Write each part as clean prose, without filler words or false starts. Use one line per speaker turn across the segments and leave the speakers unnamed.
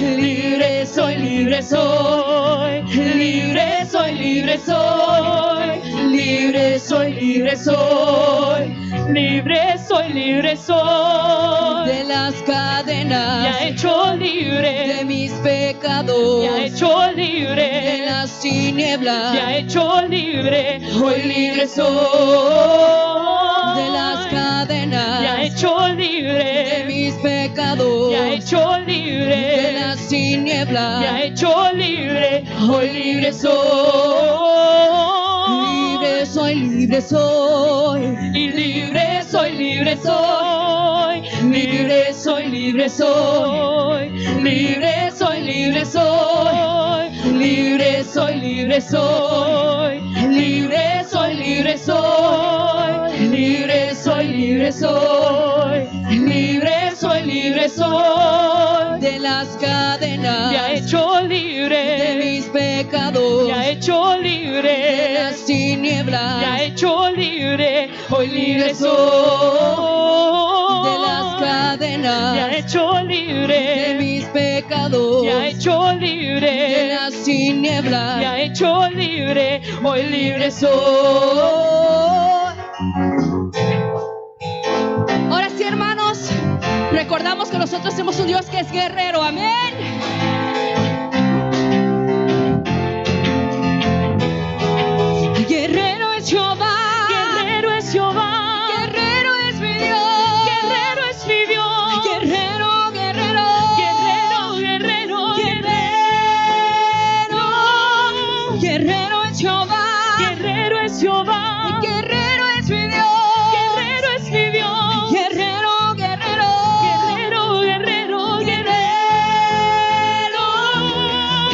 libre soy, libre soy, libre soy, libre soy, libre soy, libre soy, libre soy, libre soy,
de las cadenas,
me ha hecho libre,
de mis pecados,
me ha hecho
de
libre,
las tinieblas,
me ha hecho libre, hoy libre soy,
de las cadenas,
me ha hecho
de
libre,
mis pecados,
me ha hecho
de
libre,
las
me ha
tinieblas,
hecho libre, hoy libre soy,
libre soy, libre soy,
y libre soy, libre soy, libre soy, libre soy, libre soy, libre soy, libre soy, libre soy, libre soy, libre soy, libre soy, libre soy, libre soy, libre soy,
de las cadenas,
me ha hecho
de
libre,
mis pecados,
me ha hecho
de
libre,
las tinieblas,
me ha hecho libre, hoy libre soy,
de las
me ha
cadenas,
hecho
de
libre,
mis pecados,
me ha hecho
de
libre,
las
me
tinieblas,
ha hecho libre, hoy libre soy.
Ahora sí, hermanos, recordamos que nosotros tenemos un Dios que es guerrero, amén. Guerrero es Jehová,
Guerrero es Jehová,
guerrero es mi Dios,
guerrero es mi Dios,
guerrero, guerrero,
guerrero, guerrero,
guerrero, guerrero es Jehová,
guerrero es Jehová,
guerrero es mi Dios,
guerrero es mi Dios,
guerrero, guerrero,
guerrero, guerrero, guerrero,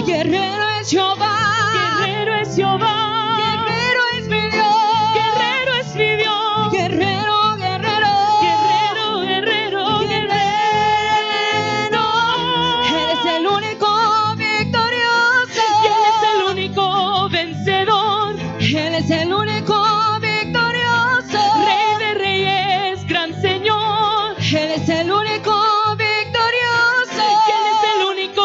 guerrero es Jehová,
guerrero es Jehová,
guerrero es mi Dios,
guerrero es mi Dios,
guerrero, guerrero,
guerrero, guerrero, guerrero,
Él es el único victorioso,
y Él es el único vencedor,
Él es el único victorioso,
Rey de reyes, gran Señor,
Él es el único victorioso,
que Él es el único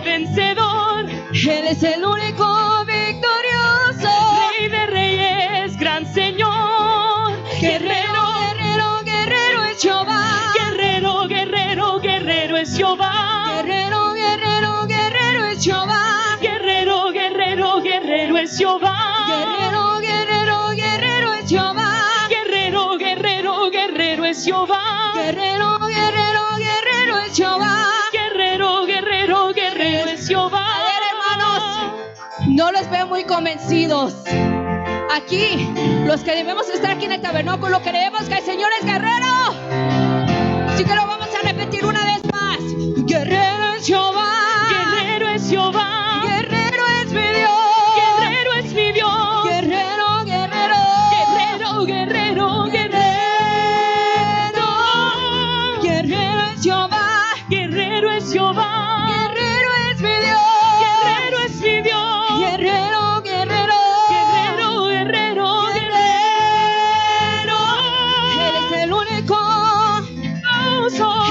vencedor,
Él es el único victorioso,
Rey de reyes, gran Señor,
guerrero, guerrero, guerrero es Jehová,
guerrero, guerrero, guerrero es Jehová,
guerrero, guerrero, guerrero es Jehová,
guerrero, guerrero, guerrero es Jehová,
guerrero, guerrero, guerrero es Jehová,
guerrero, guerrero, guerrero es Jehová,
guerrero, guerrero, guerrero es Jehová.
guerrero, guerrero, guerrero es Jehová.
A ver, hermanos, no los veo muy convencidos. Aquí, los que debemos estar aquí en el tabernáculo, creemos que el Señor es guerrero. Así que lo vamos a repetir una vez más. Guerrero es Jehová,
Guerrero es Jehová,
guerrero es mi Dios,
guerrero es mi Dios,
guerrero, guerrero,
guerrero, guerrero, guerrero,
guerrero es Jehová,
guerrero es Jehová,
guerrero es mi Dios,
guerrero es mi Dios,
guerrero, guerrero,
guerrero, guerrero, guerrero,
Él es el único,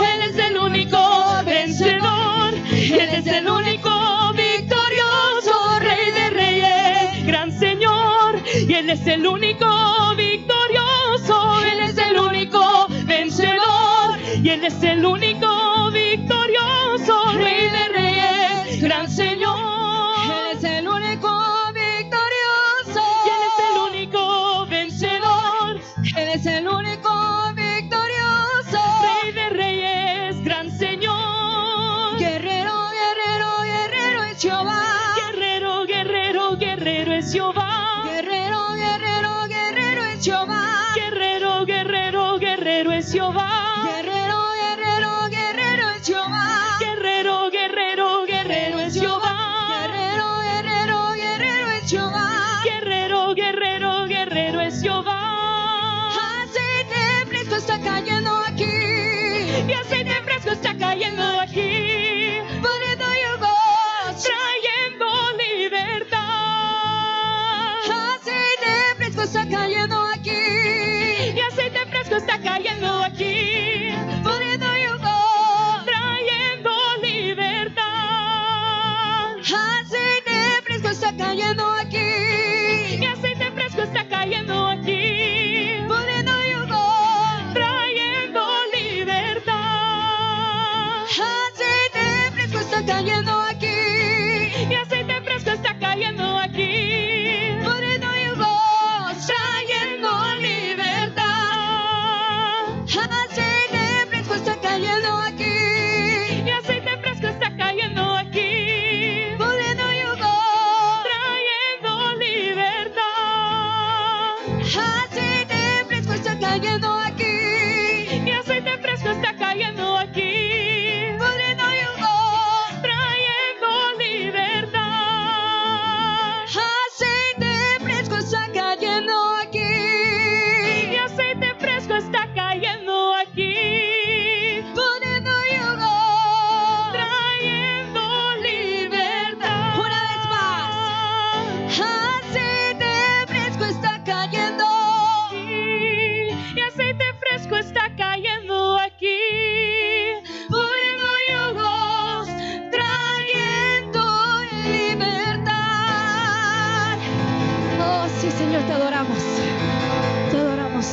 Él es el único vencedor, Él es el único victorioso, Rey de reyes, gran Señor, y Él es el único victorioso, Él es el único vencedor, y Él es el único victorioso, Rey de reyes, gran Señor,
Él es el único victorioso,
y Él es el único vencedor,
Él es el único victorioso,
Rey de reyes, gran Señor,
guerrero, guerrero, guerrero es Jehová,
guerrero, guerrero, guerrero es Jehová,
guerrero, guerrero, guerrero es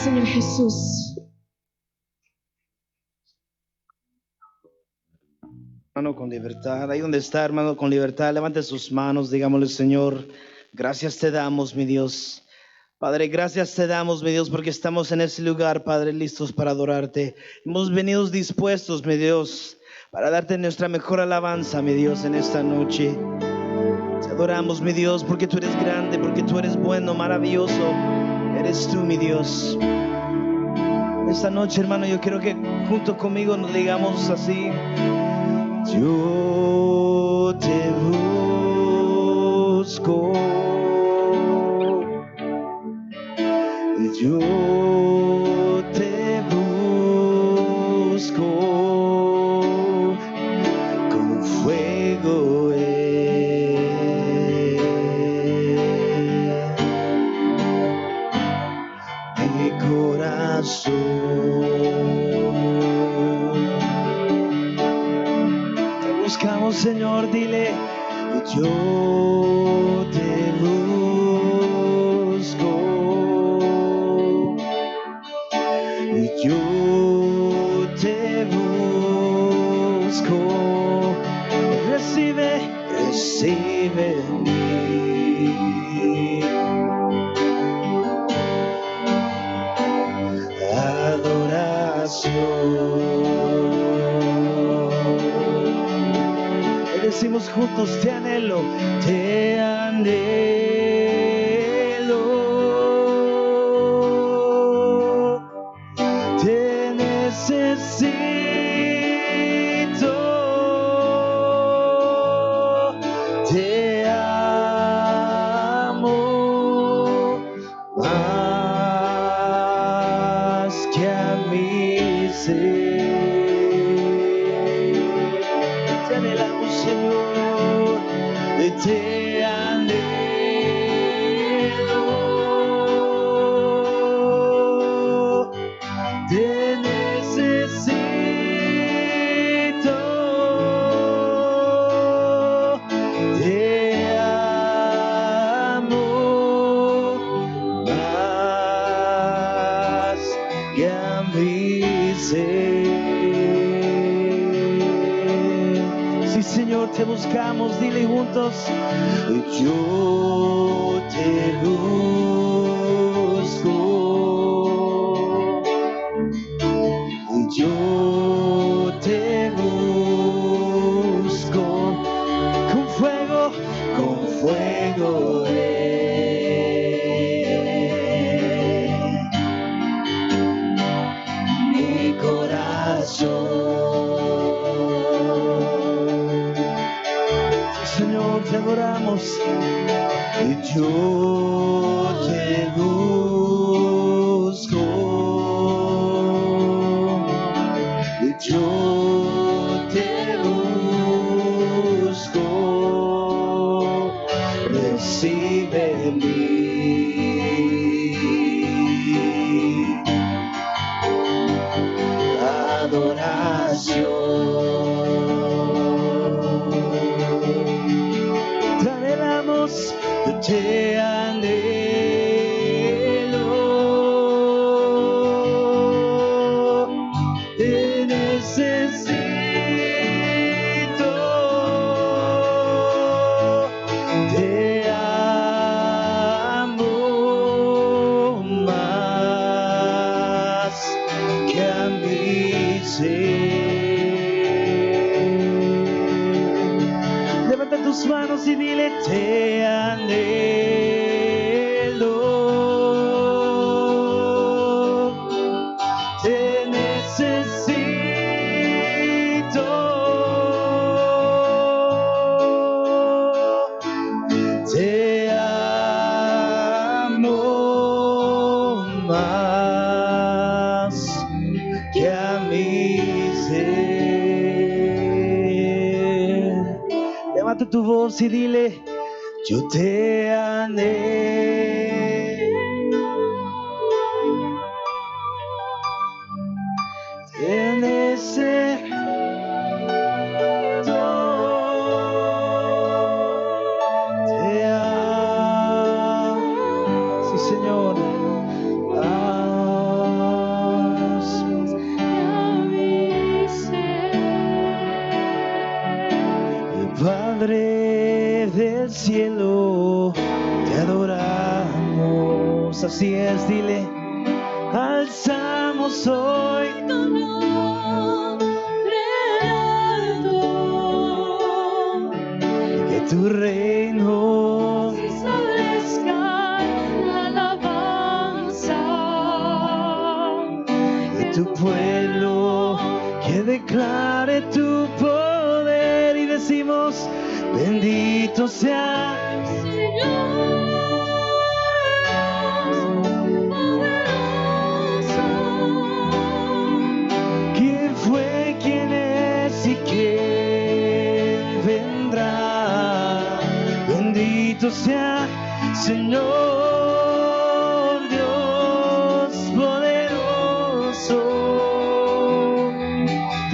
Señor Jesús.
Hermano, con libertad, ahí donde está, hermano, con libertad, levante sus manos, digámosle: Señor, gracias te damos, mi Dios. Padre, gracias te damos, mi Dios, porque estamos en ese lugar, Padre, listos para adorarte. Hemos venido dispuestos, mi Dios, para darte nuestra mejor alabanza, mi Dios, en esta noche. Te adoramos, mi Dios, porque tú eres grande, porque tú eres bueno, maravilloso. Eres tú, mi Dios. Esta noche, hermano, yo quiero que junto conmigo nos digamos así: yo te busco, yo te busco con fuego. Mi corazón. Te buscamos, Señor, dile: yo te busco, yo te busco. Recibe, recibe mi adoración. Y decimos juntos: te anhelo, te anhelo, te necesito, te amo más que a mí ser. Te anhelamos, Señor, te anhelo, te necesito, te amo más que a mí ser. Sí, Señor, te buscamos, dile juntos: yo te busco, yo te busco con fuego, con fuego. Mi corazón. Señor, te adoramos. Yo te busco, yo te busco. Recibe mi adoración. Te anhelamos, te anhelo, te necesito, te amo más que a mí ser. Levanta tus manos y dile: te anhelo, te necesito, te amo más que a mí ser. Levanta tu voz y dile: yo te anhelo, te necesito, te amo. Sí, Señor. Padre del cielo, te adoramos. Así es, dile. Alzamos hoy
tu nombre alto,
que tu reino
se establezca la alabanza
de tu pueblo, que declare tu poder, y decimos: bendito sea
Señor poderoso.
quién fue, quién es y quién vendrá. Bendito sea Señor Dios poderoso,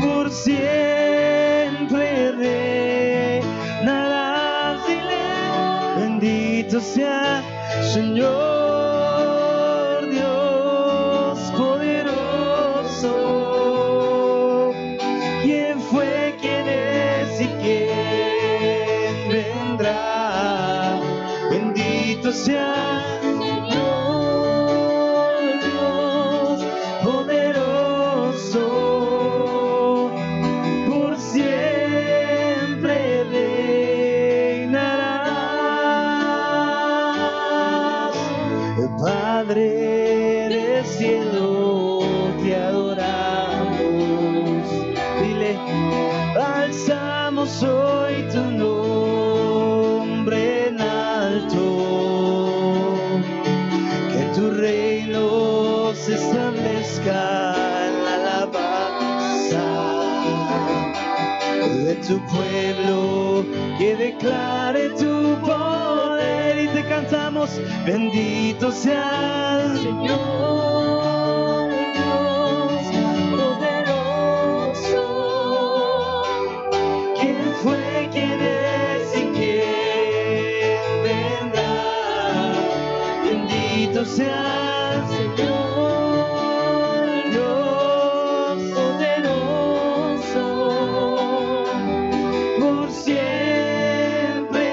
por siempre reinarás. Dile: bendito sea Señor Dios poderoso. ¿Quién fue, quién es y quién vendrá? Bendito sea Señor Dios poderoso, por siempre reinarás. Padre del cielo, te adoramos. Dile: alzamos hoy tu nombre en alto, que tu reino se establezca en la alabanza de tu pueblo, que declare tu poder, y te cantamos: bendito sea
Señor Dios poderoso.
quién fue, quién es y quién vendrá. Bendito sea
Señor
Dios
poderoso.
por siempre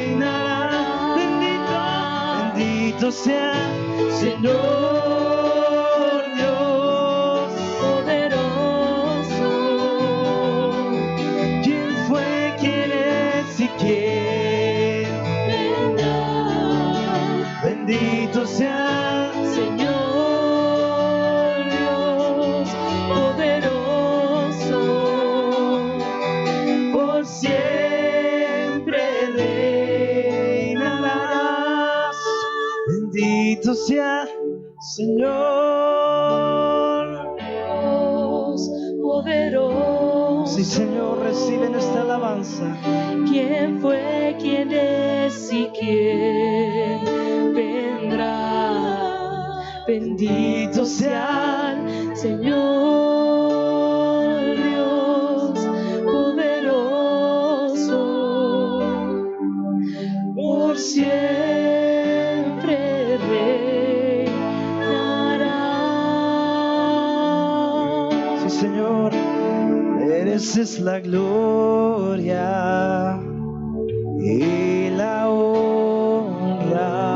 reinará. Bendito sea Señor Dios
Poderoso.
quién fue, quién es y quién.
Vendrá.
Bendito sea
Señor Dios poderoso,
por siempre reinarás. Bendito sea Señor.
Dios poderoso.
Sí, Señor, recibe nuestra alabanza.
¿Quién fue, quién es y quién vendrá? Bendito sea el Señor Dios poderoso, por siempre reinará.
Sí, Señor, mereces la gloria y la honra.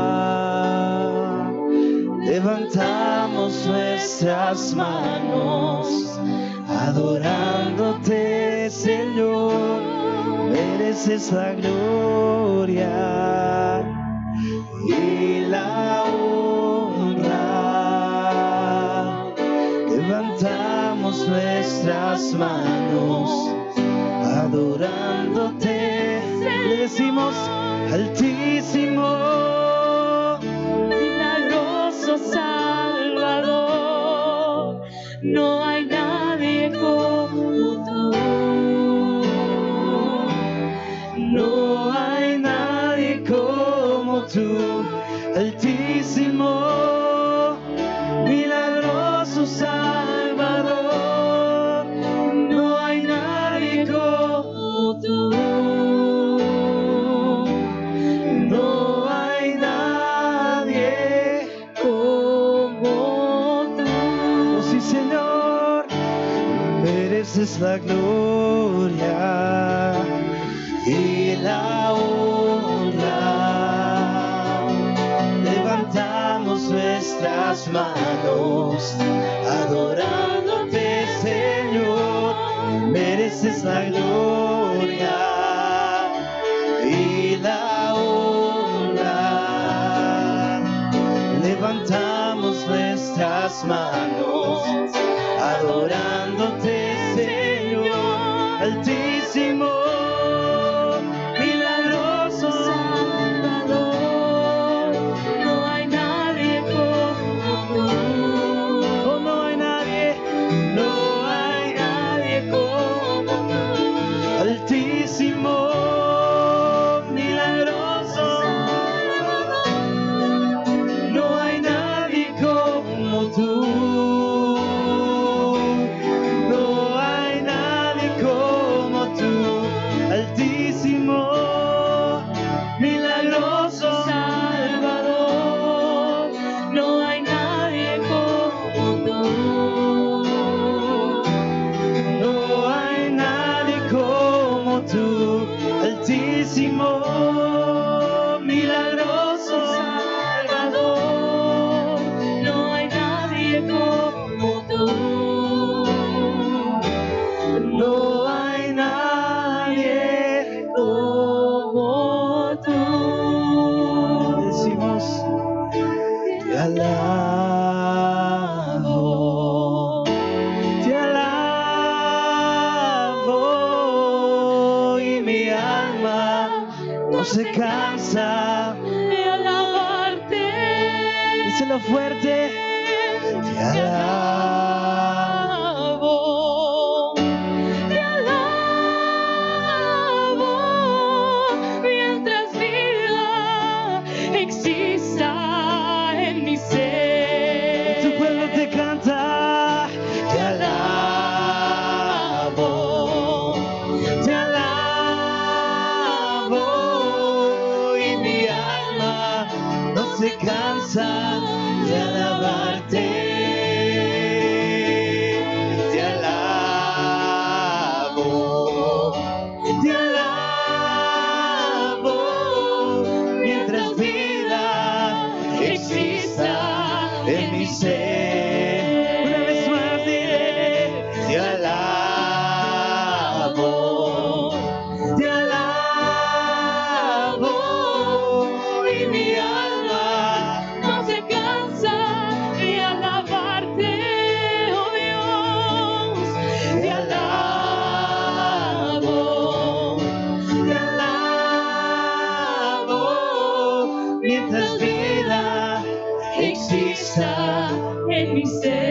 Levantamos nuestras manos adorándote, Señor. Mereces la gloria y la honra. Levantamos nuestras manos adorándote, le decimos: altísimo,
Milagroso Salvador, no hay nadie como tú.
no hay nadie como tú. Altísimo, milagroso Salvador, no hay nadie como tú. No hay nadie
Como tú.
oh, sí, Señor, mereces la gloria nuestras manos, adorándote, Señor, mereces la gloria y la honra. Levantamos nuestras manos, adorándote, Señor, altísimo, milagroso Salvador.
No hay nadie como tú.
Oh, no hay nadie como tú. Altísimo, milagroso Salvador. No hay nadie como tú. No hay nadie como tú. Altísimo, milagroso
Salvador, no hay nadie como tú.
No hay nadie como tú, altísimo, milagroso
Salvador, no hay nadie como tú.
no hay nadie como tú. Decimos, te alabo, y mi alma no se cansa
De alabarte,
díselo fuerte, te alabo,
te alabo, mientras vida exista en mi ser.
tu pueblo te canta, te alabo, y mi alma no se cansa de alabarte. Te alabo, mientras vida exista en mi ser. Una vez más diré, te alabo, y mi alma
No se cansa de alabarte, oh Dios,
te alabo, mientras vida exista
en mi ser.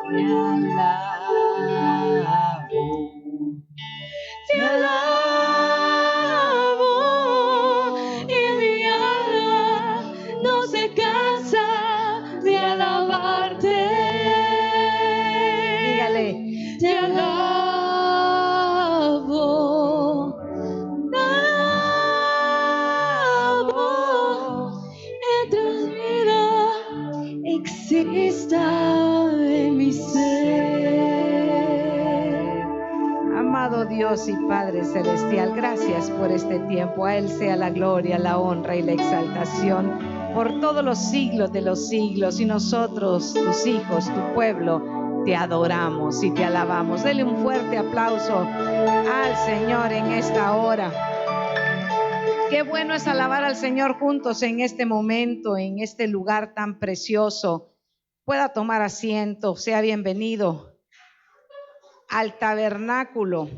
Te alabo.
Te alabo y mi alma no se cansa de alabarte.
Dígale,
Te alabo, te alabo, mientras vida exista en mi ser.
amado Dios y Padre Celestial, gracias por este tiempo. A Él sea la gloria, la honra y la exaltación por todos los siglos de los siglos. Y nosotros, tus hijos, tu pueblo, te adoramos y te alabamos. Dele un fuerte aplauso al Señor en esta hora. Qué bueno es alabar al Señor juntos en este momento, en este lugar tan precioso. Pueda tomar asiento, sea bienvenido al tabernáculo,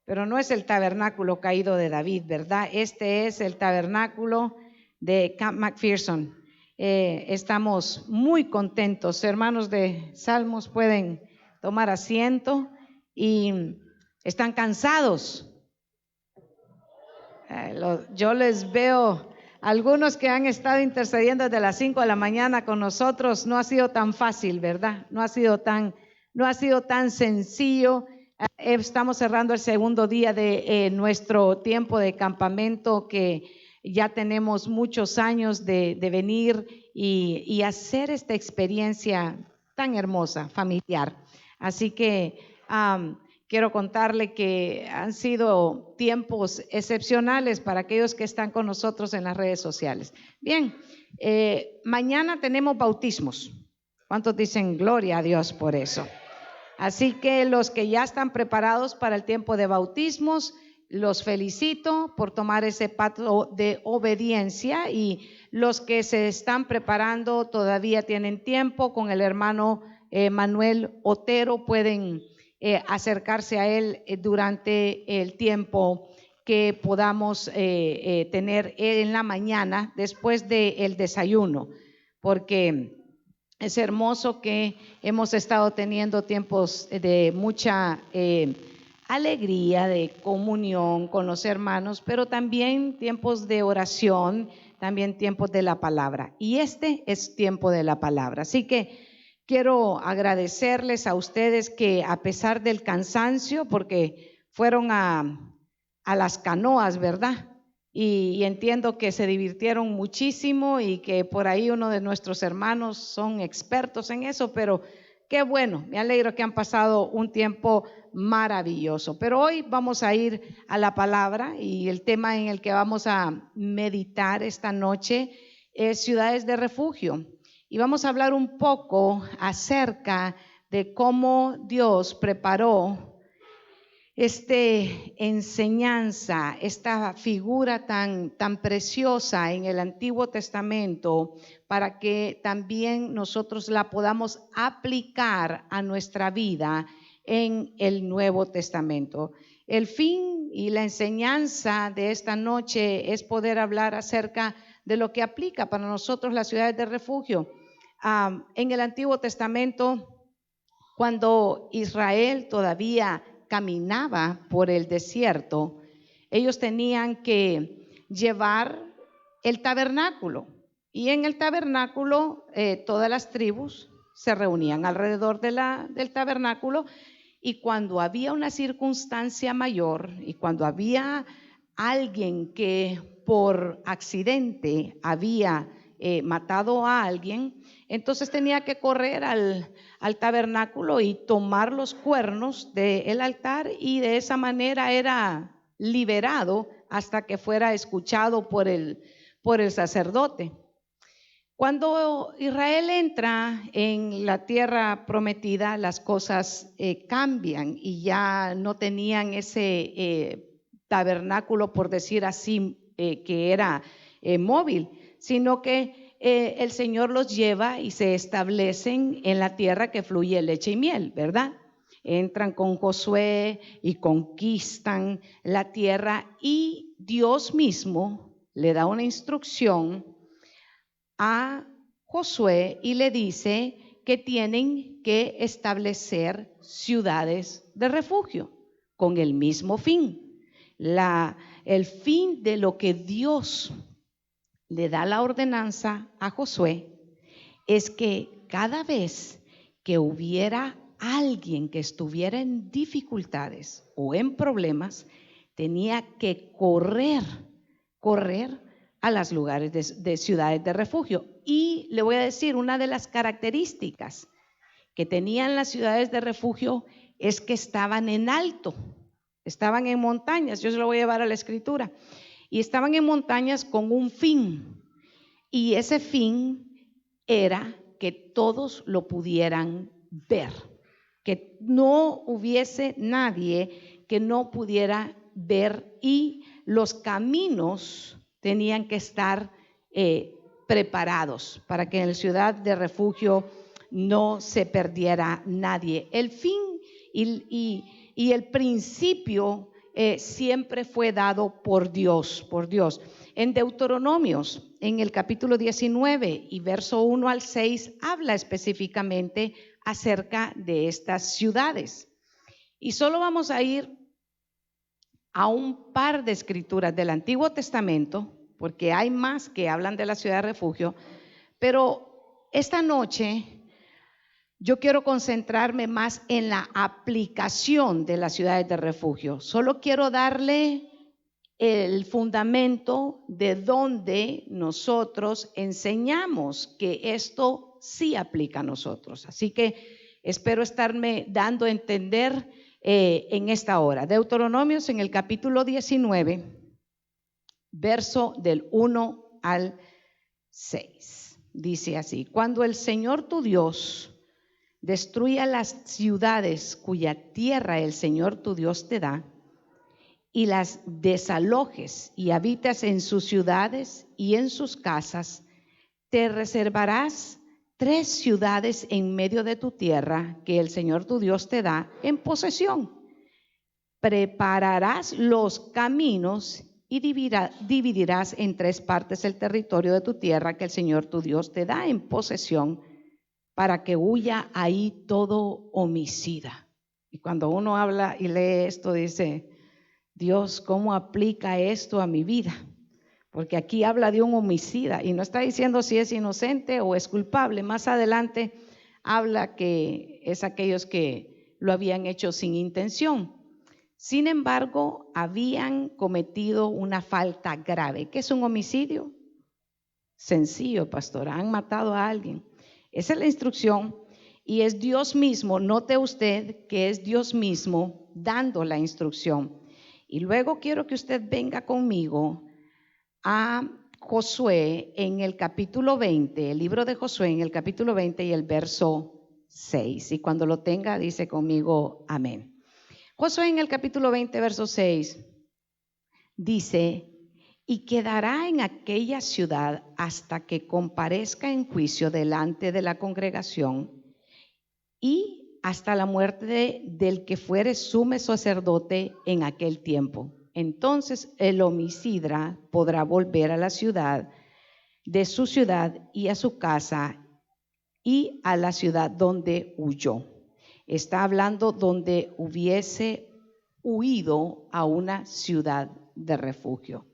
pero no es el tabernáculo caído de David, ¿verdad? Este es el tabernáculo de Camp McPherson. Estamos muy contentos. Hermanos de Salmos, pueden tomar asiento y están cansados. Yo les veo algunos que han estado intercediendo desde las 5 de la mañana con nosotros. No ha sido tan fácil, ¿verdad? No ha sido tan sencillo. Estamos cerrando el segundo día de nuestro tiempo de campamento, que ya tenemos muchos años de venir y hacer esta experiencia tan hermosa, familiar. Así que
quiero contarle que han sido tiempos excepcionales para aquellos que están con nosotros en las redes sociales. Bien, mañana tenemos bautismos. ¿Cuántos dicen gloria a Dios por eso? Así que los que ya están preparados para el tiempo de bautismos, los felicito por tomar ese paso de obediencia, y los que se están preparando todavía tienen tiempo. Con el hermano Manuel Otero pueden acercarse a él durante el tiempo que podamos tener en la mañana después del desayuno, porque es hermoso que hemos estado teniendo tiempos de mucha alegría, de comunión con los hermanos, pero también tiempos de oración, también tiempos de la palabra. Y este es tiempo de la palabra. Así que quiero agradecerles a ustedes que, a pesar del cansancio, porque fueron a las canoas, ¿verdad? Y entiendo que se divirtieron muchísimo y que por ahí uno de nuestros hermanos son expertos en eso, pero qué bueno, me alegro que han pasado un tiempo maravilloso. Pero hoy vamos a ir a la palabra, y el tema en el que vamos a meditar esta noche es ciudades de refugio. Y vamos a hablar un poco acerca de cómo Dios preparó enseñanza, esta figura tan preciosa en el Antiguo Testamento, para que también nosotros la podamos aplicar a nuestra vida en el Nuevo Testamento. El fin y la enseñanza de esta noche es poder hablar acerca de lo que aplica para nosotros las ciudades de refugio. En el Antiguo Testamento, cuando Israel todavía caminaba por el desierto, ellos tenían que llevar el tabernáculo, y en el tabernáculo todas las tribus se reunían alrededor del tabernáculo, y cuando había una circunstancia mayor y cuando había alguien que por accidente había matado a alguien, entonces tenía que correr al tabernáculo y tomar los cuernos del altar, y de esa manera era liberado hasta que fuera escuchado por el sacerdote. Cuando Israel entra en la tierra prometida, las cosas cambian, y ya no tenían ese tabernáculo, por decir así, que era móvil, sino que el Señor los lleva y se establecen en la tierra que fluye leche y miel, ¿verdad? Entran con Josué y conquistan la tierra, y Dios mismo le da una instrucción a Josué y le dice que tienen que establecer ciudades de refugio con el mismo fin. El fin de lo que Dios le da la ordenanza a Josué es que cada vez que hubiera alguien que estuviera en dificultades o en problemas, tenía que correr a los lugares de ciudades de refugio. Y le voy a decir, una de las características que tenían las ciudades de refugio es que estaban en alto, estaban en montañas. Yo se lo voy a llevar a la escritura. Y estaban en montañas con un fin, y ese fin era que todos lo pudieran ver, que no hubiese nadie que no pudiera ver, y los caminos tenían que estar preparados para que en la ciudad de refugio no se perdiera nadie. El fin y el principio siempre fue dado por Dios. En Deuteronomios, en el capítulo 19 y verso 1 al 6, habla específicamente acerca de estas ciudades. Y solo vamos a ir a un par de escrituras del Antiguo Testamento, porque hay más que hablan de la ciudad de refugio, pero esta noche yo quiero concentrarme más en la aplicación de las ciudades de refugio. Solo quiero darle el fundamento de donde nosotros enseñamos que esto sí aplica a nosotros. Así que espero estarme dando a entender en esta hora. Deuteronomios en el capítulo 19, verso del 1 al 6. Dice así: cuando el Señor tu Dios destruya las ciudades cuya tierra el Señor tu Dios te da, y las desalojes y habitas en sus ciudades y en sus casas, te reservarás 3 ciudades en medio de tu tierra que el Señor tu Dios te da en posesión. Prepararás los caminos y dividirás en 3 partes el territorio de tu tierra que el Señor tu Dios te da en posesión, para que huya ahí todo homicida. Y cuando uno habla y lee esto, dice: Dios, ¿cómo aplica esto a mi vida? Porque aquí habla de un homicida y no está diciendo si es inocente o es culpable. Más adelante habla que es aquellos que lo habían hecho sin intención. Sin embargo, habían cometido una falta grave. ¿Qué es un homicidio? Sencillo, pastora, han matado a alguien. Esa es la instrucción y es Dios mismo, note usted que es Dios mismo dando la instrucción. Y luego quiero que usted venga conmigo a Josué en el capítulo 20, el libro de Josué en el capítulo 20 y el verso 6. Y cuando lo tenga, dice conmigo amén. Josué en el capítulo 20, verso 6, dice: y quedará en aquella ciudad hasta que comparezca en juicio delante de la congregación y hasta la muerte del que fuere sumo sacerdote en aquel tiempo. Entonces el homicida podrá volver a la ciudad, de su ciudad y a su casa y a la ciudad donde huyó. Está hablando donde hubiese huido a una ciudad de refugio.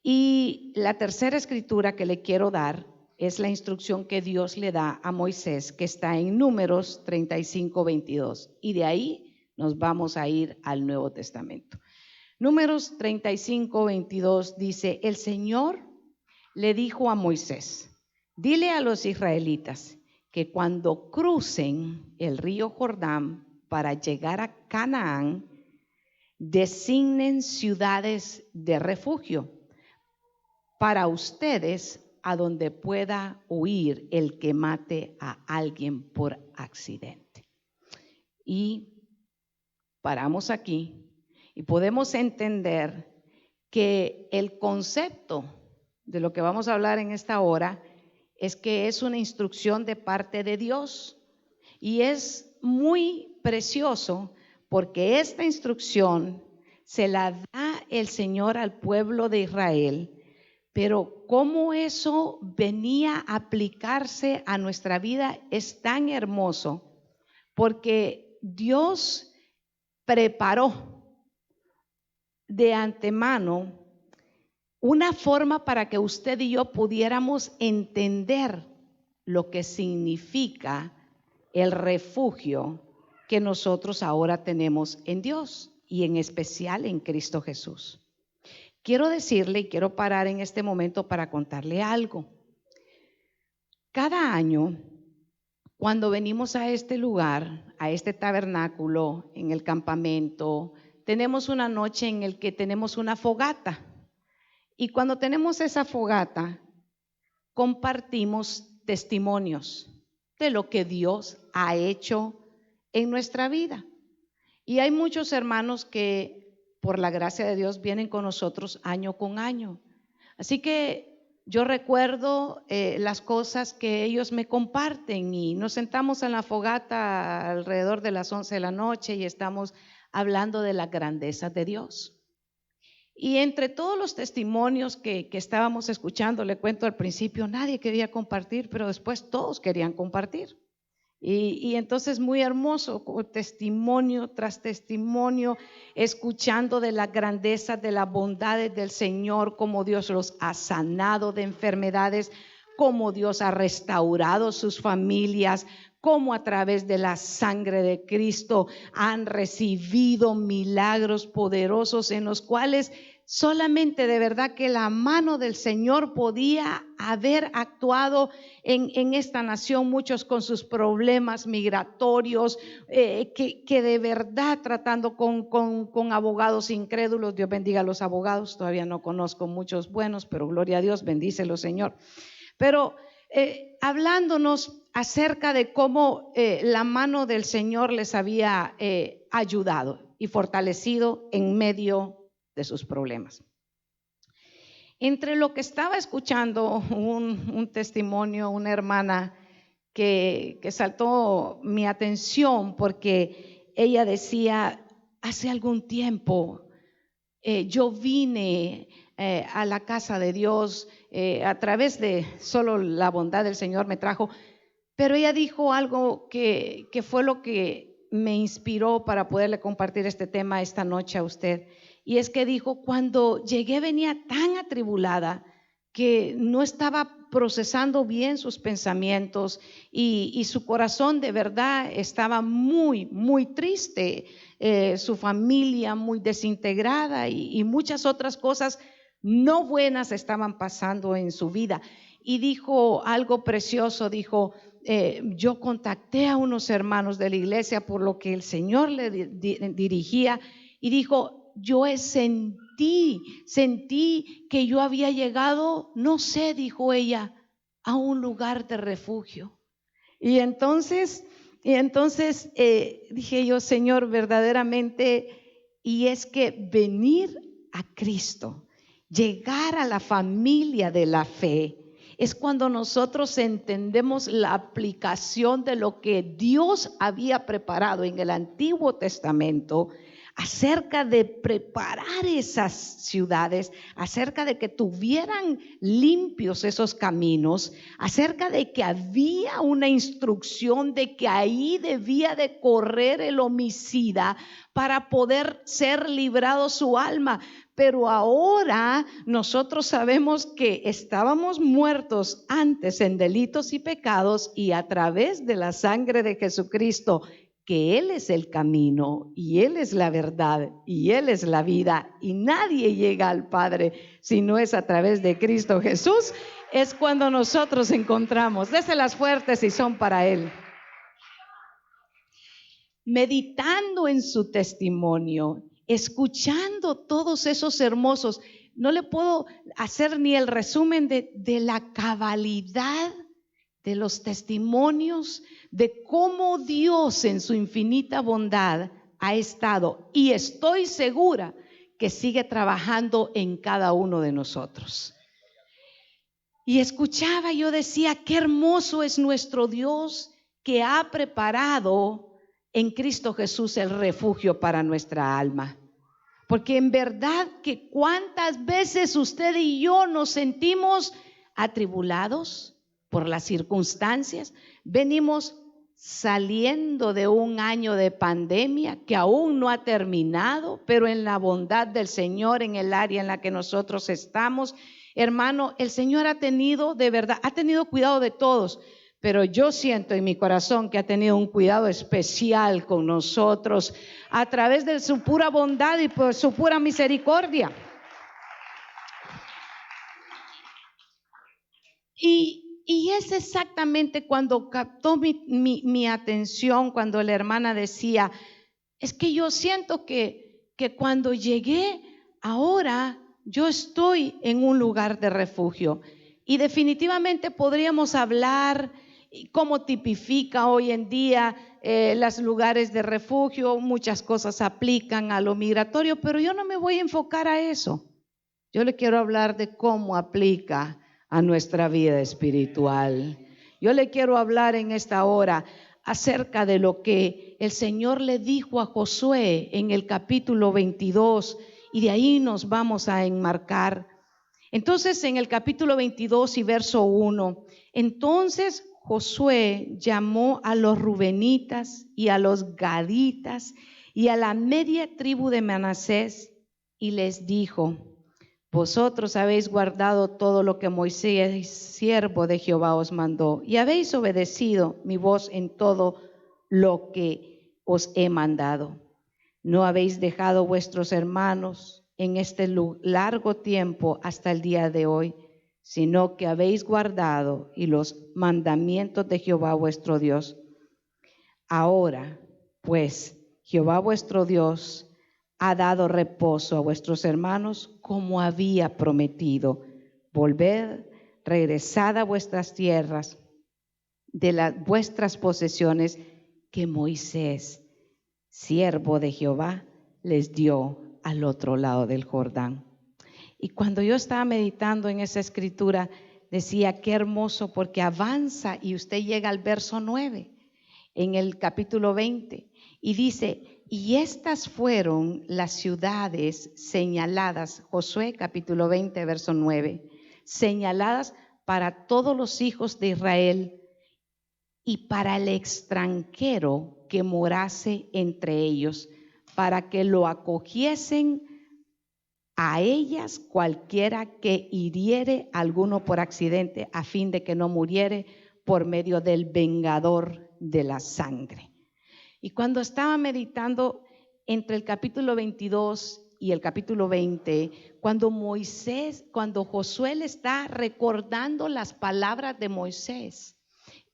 Y la tercera escritura que le quiero dar es la instrucción que Dios le da a Moisés, que está en Números 35, 22. Y de ahí nos vamos a ir al Nuevo Testamento. Números 35, 22 dice: el Señor le dijo a Moisés: dile a los israelitas que cuando crucen el río Jordán para llegar a Canaán, designen ciudades de refugio para ustedes, a donde pueda huir el que mate a alguien por accidente. Y paramos aquí y podemos entender que el concepto de lo que vamos a hablar en esta hora es que es una instrucción de parte de Dios y es muy precioso porque esta instrucción se la da el Señor al pueblo de Israel. Pero cómo eso venía a aplicarse a nuestra vida es tan hermoso, porque Dios preparó de antemano una forma para que usted y yo pudiéramos entender lo que significa el refugio que nosotros ahora tenemos en Dios y en especial en Cristo Jesús. Quiero decirle y quiero parar en este momento para contarle algo. Cada año, cuando venimos a este lugar, a este tabernáculo, en el campamento, tenemos una noche en la que tenemos una fogata. Y cuando tenemos esa fogata, compartimos testimonios de lo que Dios ha hecho en nuestra vida. Y hay muchos hermanos que por la gracia de Dios vienen con nosotros año con año. Así que yo recuerdo las cosas que ellos me comparten y nos sentamos en la fogata alrededor de las 11 de la noche y estamos hablando de la grandeza de Dios. Y entre todos los testimonios que estábamos escuchando, le cuento al principio, nadie quería compartir, pero después todos querían compartir. Y entonces muy hermoso, testimonio tras testimonio, escuchando de la grandeza, de las bondades del Señor, cómo Dios los ha sanado de enfermedades, cómo Dios ha restaurado sus familias, cómo a través de la sangre de Cristo han recibido milagros poderosos en los cuales solamente de verdad que la mano del Señor podía haber actuado en esta nación, muchos con sus problemas migratorios, que de verdad tratando con abogados incrédulos. Dios bendiga a los abogados, todavía no conozco muchos buenos, pero gloria a Dios, bendícelo Señor. Pero hablándonos acerca de cómo la mano del Señor les había ayudado y fortalecido en medio de sus problemas. Entre lo que estaba escuchando un testimonio, una hermana que saltó mi atención, porque ella decía: hace algún tiempo yo vine a la casa de Dios a través de solo la bondad del Señor me trajo, pero ella dijo algo que fue lo que me inspiró para poderle compartir este tema esta noche a usted. Y es que dijo: cuando llegué venía tan atribulada que no estaba procesando bien sus pensamientos y su corazón de verdad estaba muy, muy triste, su familia muy desintegrada y muchas otras cosas no buenas estaban pasando en su vida. Y dijo algo precioso, dijo: yo contacté a unos hermanos de la iglesia por lo que el Señor le dirigía, y dijo: yo sentí que yo había llegado, no sé, dijo ella, a un lugar de refugio. Y entonces dije yo: Señor, verdaderamente, y es que venir a Cristo, llegar a la familia de la fe, es cuando nosotros entendemos la aplicación de lo que Dios había preparado en el Antiguo Testamento acerca de preparar esas ciudades, acerca de que tuvieran limpios esos caminos, acerca de que había una instrucción de que ahí debía de correr el homicida para poder ser librado su alma. Pero ahora nosotros sabemos que estábamos muertos antes en delitos y pecados, y a través de la sangre de Jesucristo, que Él es el camino y Él es la verdad y Él es la vida, y nadie llega al Padre si no es a través de Cristo Jesús, es cuando nosotros encontramos. Déselas fuertes si son para Él. Meditando en su testimonio, escuchando todos esos hermosos, no le puedo hacer ni el resumen de la cabalidad de los testimonios, de cómo Dios en su infinita bondad ha estado, y estoy segura que sigue trabajando en cada uno de nosotros. Y escuchaba, yo decía: qué hermoso es nuestro Dios, que ha preparado en Cristo Jesús el refugio para nuestra alma. Porque en verdad que cuántas veces usted y yo nos sentimos atribulados por las circunstancias. Venimos saliendo de un año de pandemia que aún no ha terminado, pero en la bondad del Señor, en el área en la que nosotros estamos, hermano, el Señor ha tenido, de verdad, ha tenido cuidado de todos, pero yo siento en mi corazón que ha tenido un cuidado especial con nosotros a través de su pura bondad y por su pura misericordia. Y es exactamente cuando captó mi atención, cuando la hermana decía: es que yo siento que cuando llegué, ahora yo estoy en un lugar de refugio. Y definitivamente podríamos hablar cómo tipifica hoy en día los lugares de refugio. Muchas cosas aplican a lo migratorio, pero yo no me voy a enfocar a eso. Yo le quiero hablar de cómo aplica a nuestra vida espiritual. Yo le quiero hablar en esta hora acerca de lo que el Señor le dijo a Josué en el capítulo 22, y de ahí nos vamos a enmarcar. Entonces, en el capítulo 22 y verso 1, entonces Josué llamó a los rubenitas y a los gaditas y a la media tribu de Manasés y les dijo: Vosotros habéis guardado todo lo que Moisés, siervo de Jehová, os mandó, y habéis obedecido mi voz en todo lo que os he mandado. No habéis dejado vuestros hermanos en este largo tiempo hasta el día de hoy, sino que habéis guardado y los mandamientos de Jehová vuestro Dios. Ahora, pues, Jehová vuestro Dios ha dado reposo a vuestros hermanos como había prometido. Volved, regresad a vuestras tierras, de las vuestras posesiones que Moisés, siervo de Jehová, les dio al otro lado del Jordán. Y cuando yo estaba meditando en esa escritura, decía, qué hermoso, porque avanza y usted llega al verso 9, en el capítulo 20, y dice, y estas fueron las ciudades señaladas, Josué capítulo 20, verso 9, señaladas para todos los hijos de Israel y para el extranjero que morase entre ellos, para que lo acogiesen a ellas cualquiera que hiriere a alguno por accidente, a fin de que no muriere por medio del vengador de la sangre. Y cuando estaba meditando entre el capítulo 22 y el capítulo 20, cuando Josué le está recordando las palabras de Moisés,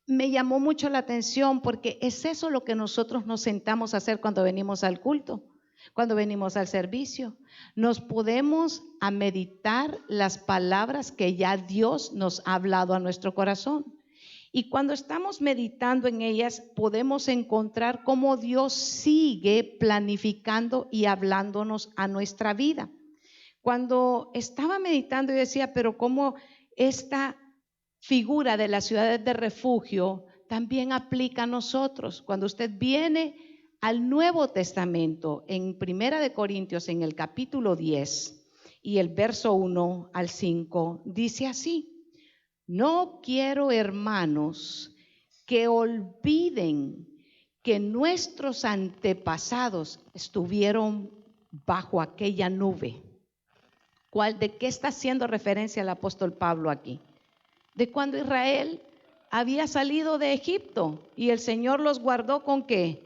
me llamó mucho la atención, porque es eso lo que nosotros nos sentamos a hacer cuando venimos al culto, cuando venimos al servicio. Nos podemos a meditar las palabras que ya Dios nos ha hablado a nuestro corazón. Y cuando estamos meditando en ellas, podemos encontrar cómo Dios sigue planificando y hablándonos a nuestra vida. Cuando estaba meditando, yo decía, pero cómo esta figura de las ciudades de refugio también aplica a nosotros. Cuando usted viene al Nuevo Testamento, en Primera de Corintios, en el capítulo 10 y el verso 1 al 5, dice así: no quiero, hermanos, que olviden que nuestros antepasados estuvieron bajo aquella nube. ¿De qué está haciendo referencia el apóstol Pablo aquí? De cuando Israel había salido de Egipto y el Señor los guardó ¿con qué?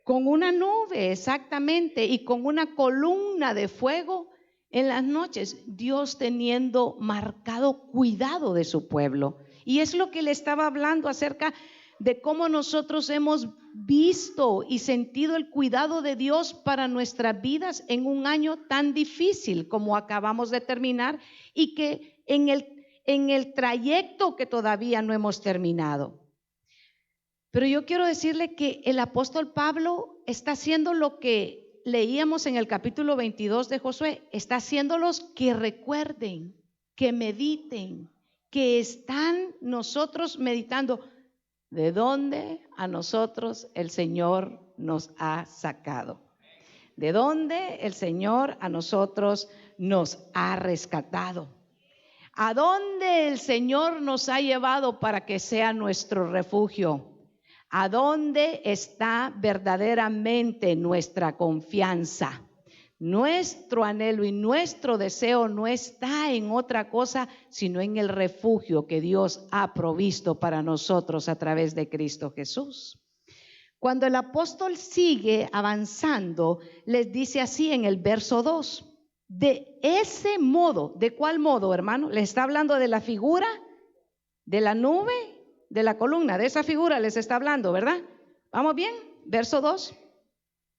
Con una nube, exactamente, y con una columna de fuego en las noches, Dios teniendo marcado cuidado de su pueblo. Y es lo que le estaba hablando acerca de cómo nosotros hemos visto y sentido el cuidado de Dios para nuestras vidas en un año tan difícil como acabamos de terminar, y que en el trayecto que todavía no hemos terminado. Pero yo quiero decirle que el apóstol Pablo está haciendo lo que leíamos en el capítulo 22 de Josué, está haciéndolos que recuerden, que mediten, que están nosotros meditando de dónde a nosotros el Señor nos ha sacado, de dónde el Señor a nosotros nos ha rescatado, a dónde el Señor nos ha llevado para que sea nuestro refugio. ¿A dónde está verdaderamente nuestra confianza? Nuestro anhelo y nuestro deseo no está en otra cosa, sino en el refugio que Dios ha provisto para nosotros a través de Cristo Jesús. Cuando el apóstol sigue avanzando, les dice así en el verso 2, de ese modo, ¿de cuál modo, hermano? Les está hablando de la figura de la nube, de la columna, de esa figura les está hablando, ¿verdad? ¿Vamos bien? Verso 2,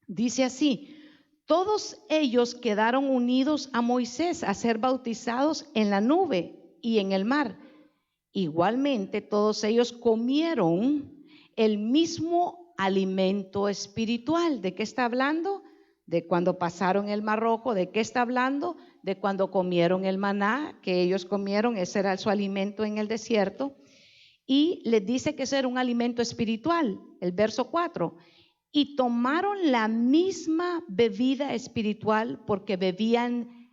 dice así: todos ellos quedaron unidos a Moisés a ser bautizados en la nube y en el mar. Igualmente todos ellos comieron el mismo alimento espiritual. ¿De qué está hablando? De cuando pasaron el Mar Rojo. ¿De qué está hablando? De cuando comieron el maná que ellos comieron, ese era su alimento en el desierto. Y les dice que ese era un alimento espiritual, el verso 4. Y tomaron la misma bebida espiritual porque bebían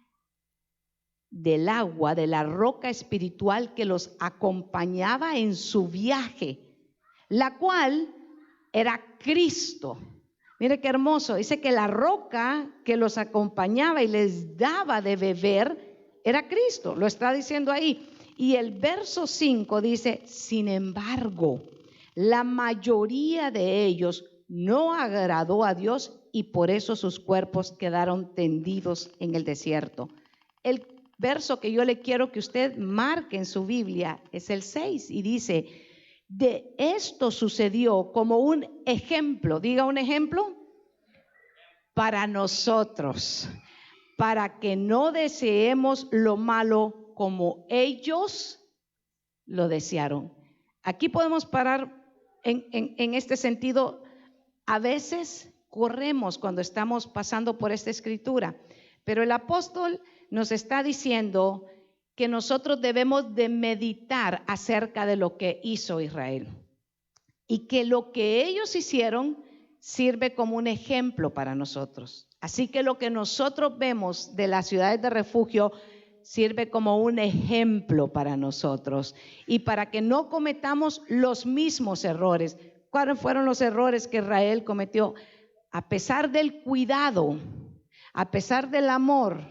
del agua, de la roca espiritual que los acompañaba en su viaje, la cual era Cristo. Mire qué hermoso. Dice que la roca que los acompañaba y les daba de beber era Cristo. Lo está diciendo ahí. Y el verso 5 dice, sin embargo, la mayoría de ellos no agradó a Dios y por eso sus cuerpos quedaron tendidos en el desierto. El verso que yo le quiero que usted marque en su Biblia es el 6 y dice, de esto sucedió como un ejemplo, diga un ejemplo, para nosotros, para que no deseemos lo malo como ellos lo desearon. Aquí podemos parar en este sentido. A veces corremos cuando estamos pasando por esta escritura, pero el apóstol nos está diciendo que nosotros debemos de meditar acerca de lo que hizo Israel y que lo que ellos hicieron sirve como un ejemplo para nosotros. Así que lo que nosotros vemos de las ciudades de refugio sirve como un ejemplo para nosotros y para que no cometamos los mismos errores. ¿Cuáles fueron los errores que Israel cometió? A pesar del cuidado, a pesar del amor,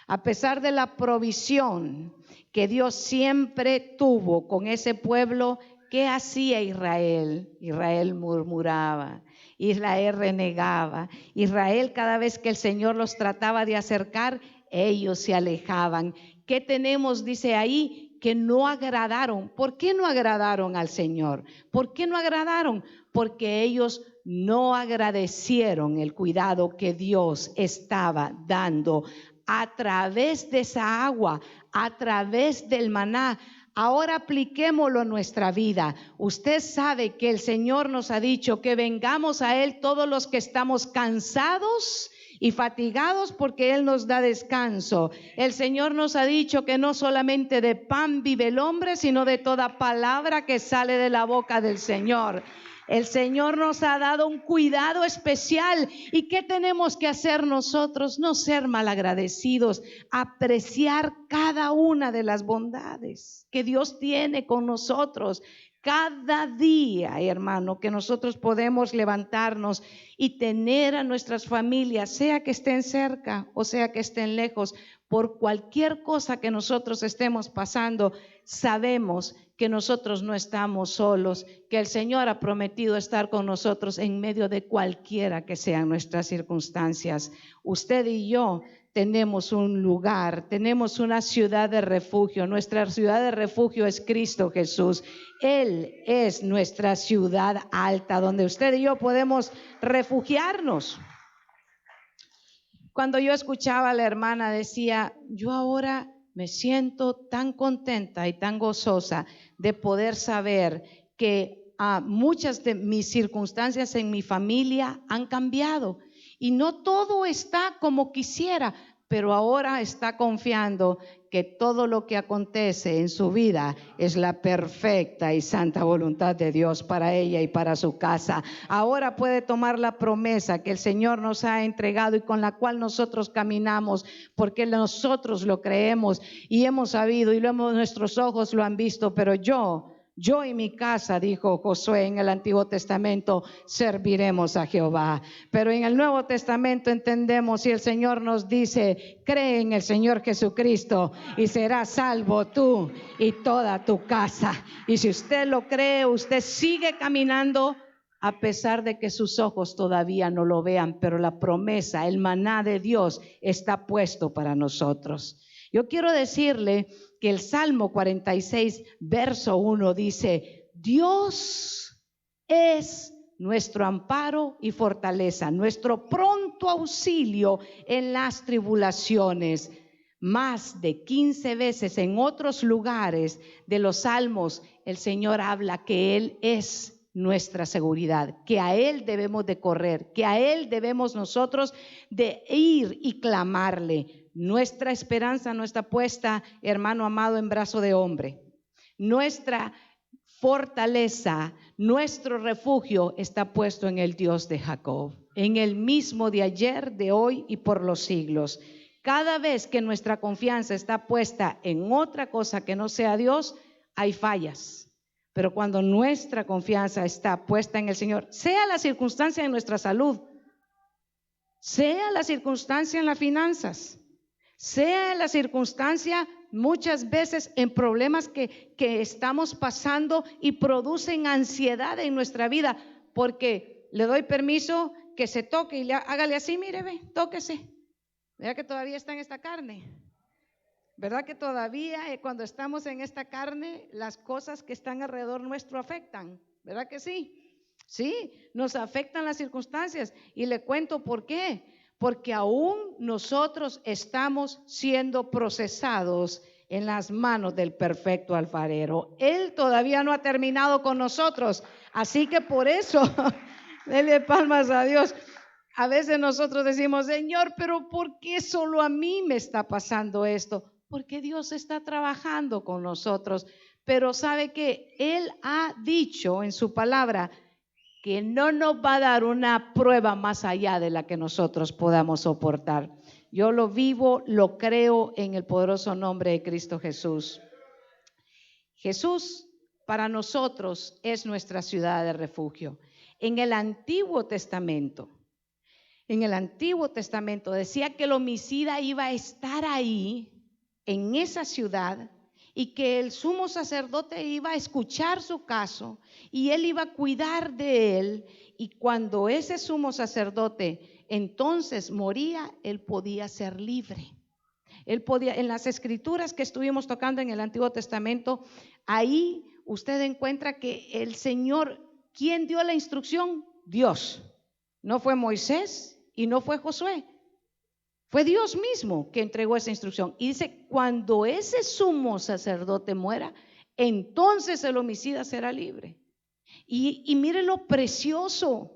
a pesar de la provisión que Dios siempre tuvo con ese pueblo, ¿qué hacía Israel? Israel murmuraba, Israel renegaba, Israel cada vez que el Señor los trataba de acercar, ellos se alejaban. ¿Qué tenemos? Dice ahí que no agradaron. ¿Por qué no agradaron al Señor? ¿Por qué no agradaron? Porque ellos no agradecieron el cuidado que Dios estaba dando a través de esa agua, a través del maná. Ahora apliquémoslo en nuestra vida. Usted sabe que el Señor nos ha dicho que vengamos a Él todos los que estamos cansados y fatigados, porque Él nos da descanso. El Señor nos ha dicho que no solamente de pan vive el hombre, sino de toda palabra que sale de la boca del Señor. El Señor nos ha dado un cuidado especial. ¿Y qué tenemos que hacer nosotros? No ser malagradecidos, apreciar cada una de las bondades que Dios tiene con nosotros. Cada día, hermano, que nosotros podemos levantarnos y tener a nuestras familias, sea que estén cerca o sea que estén lejos, por cualquier cosa que nosotros estemos pasando, sabemos que nosotros no estamos solos, que el Señor ha prometido estar con nosotros en medio de cualquiera que sean nuestras circunstancias. Usted y yo tenemos un lugar, tenemos una ciudad de refugio. Nuestra ciudad de refugio es Cristo Jesús. Él es nuestra ciudad alta, donde usted y yo podemos refugiarnos. Cuando yo escuchaba a la hermana decía, yo ahora me siento tan contenta y tan gozosa de poder saber que muchas de mis circunstancias en mi familia han cambiado y no todo está como quisiera, pero ahora está confiando que todo lo que acontece en su vida es la perfecta y santa voluntad de Dios para ella y para su casa. Ahora puede tomar la promesa que el Señor nos ha entregado y con la cual nosotros caminamos, porque nosotros lo creemos y hemos sabido y nuestros ojos lo han visto, pero yo y mi casa, dijo Josué en el Antiguo Testamento, serviremos a Jehová. Pero en el Nuevo Testamento entendemos y el Señor nos dice, cree en el Señor Jesucristo y serás salvo tú y toda tu casa. Y si usted lo cree, usted sigue caminando a pesar de que sus ojos todavía no lo vean, pero la promesa, el maná de Dios está puesto para nosotros. Yo quiero decirle que el Salmo 46, verso 1 dice, Dios es nuestro amparo y fortaleza, nuestro pronto auxilio en las tribulaciones. Más de 15 veces en otros lugares de los salmos, el Señor habla que Él es nuestra seguridad, que a Él debemos de correr, que a Él debemos nosotros de ir y clamarle. Nuestra esperanza no está puesta, hermano amado, en brazo de hombre. Nuestra fortaleza, nuestro refugio está puesto en el Dios de Jacob, en el mismo de ayer, de hoy y por los siglos. Cada vez que nuestra confianza está puesta en otra cosa que no sea Dios, hay fallas. Pero cuando nuestra confianza está puesta en el Señor, sea la circunstancia de nuestra salud, sea la circunstancia en las finanzas, sea la circunstancia muchas veces en problemas que estamos pasando y producen ansiedad en nuestra vida, porque le doy permiso que se toque y hágale así, mire, ve, tóquese. Vea que todavía está en esta carne. ¿Verdad que todavía cuando estamos en esta carne, las cosas que están alrededor nuestro afectan? ¿Verdad que sí? Sí, nos afectan las circunstancias. Y le cuento por qué. Porque aún nosotros estamos siendo procesados en las manos del perfecto alfarero. Él todavía no ha terminado con nosotros. Así que por eso, denle palmas a Dios. A veces nosotros decimos, Señor, pero ¿por qué solo a mí me está pasando esto? Porque Dios está trabajando con nosotros. Pero sabe que Él ha dicho en su palabra que no nos va a dar una prueba más allá de la que nosotros podamos soportar. Yo lo vivo, lo creo en el poderoso nombre de Cristo Jesús. Jesús para nosotros es nuestra ciudad de refugio. En el Antiguo Testamento decía que el homicida iba a estar ahí, en esa ciudad, y que el sumo sacerdote iba a escuchar su caso y él iba a cuidar de él, y cuando ese sumo sacerdote entonces moría, él podía ser libre. Él podía, en las escrituras que estuvimos tocando en el Antiguo Testamento, ahí usted encuentra que el Señor, ¿quién dio la instrucción? Dios. No fue Moisés y no fue Josué. Fue Dios mismo que entregó esa instrucción. Y dice, cuando ese sumo sacerdote muera, entonces el homicida será libre. Y mire lo precioso,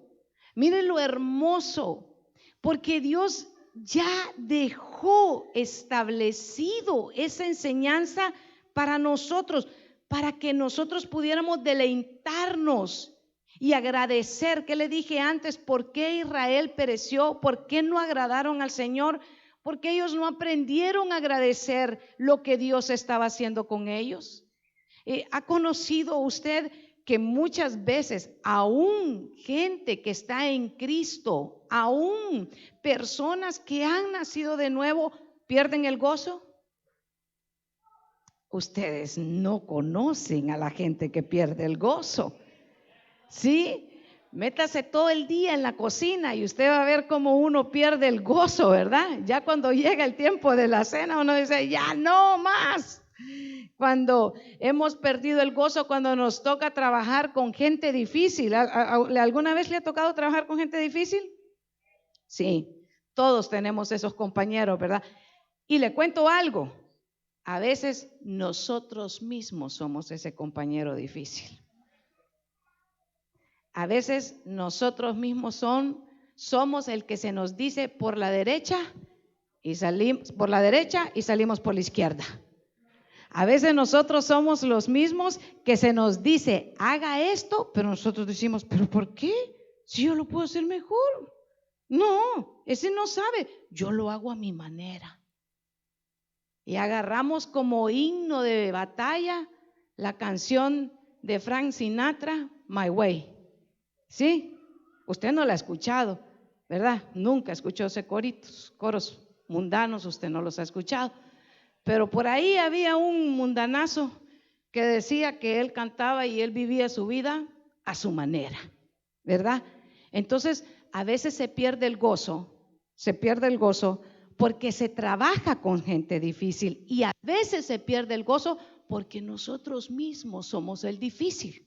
mire lo hermoso, porque Dios ya dejó establecido esa enseñanza para nosotros, para que nosotros pudiéramos deleitarnos y agradecer. ¿Qué le dije antes? ¿Por qué Israel pereció? ¿Por qué no agradaron al Señor? Porque ellos no aprendieron a agradecer lo que Dios estaba haciendo con ellos. ¿Ha conocido usted que muchas veces aún gente que está en Cristo, aún personas que han nacido de nuevo, pierden el gozo? Ustedes no conocen a la gente que pierde el gozo. ¿Sí? Métase todo el día en la cocina y usted va a ver cómo uno pierde el gozo, ¿verdad? Ya cuando llega el tiempo de la cena uno dice, ya no más. Cuando hemos perdido el gozo, cuando nos toca trabajar con gente difícil. ¿Alguna vez le ha tocado trabajar con gente difícil? Sí, todos tenemos esos compañeros, ¿verdad? Y le cuento algo, a veces nosotros mismos somos ese compañero difícil. A veces nosotros mismos somos el que se nos dice por la derecha y salimos por la derecha y salimos por la izquierda. A veces nosotros somos los mismos que se nos dice, haga esto, pero nosotros decimos, ¿pero por qué? Si yo lo puedo hacer mejor. No, ese no sabe, yo lo hago a mi manera. Y agarramos como himno de batalla la canción de Frank Sinatra, My Way. ¿Sí? Usted no la ha escuchado, ¿verdad? Nunca escuchó ese coros mundanos, usted no los ha escuchado. Pero por ahí había un mundanazo que decía que él cantaba y él vivía su vida a su manera, ¿verdad? Entonces, a veces se pierde el gozo porque se trabaja con gente difícil, y a veces se pierde el gozo porque nosotros mismos somos el difícil.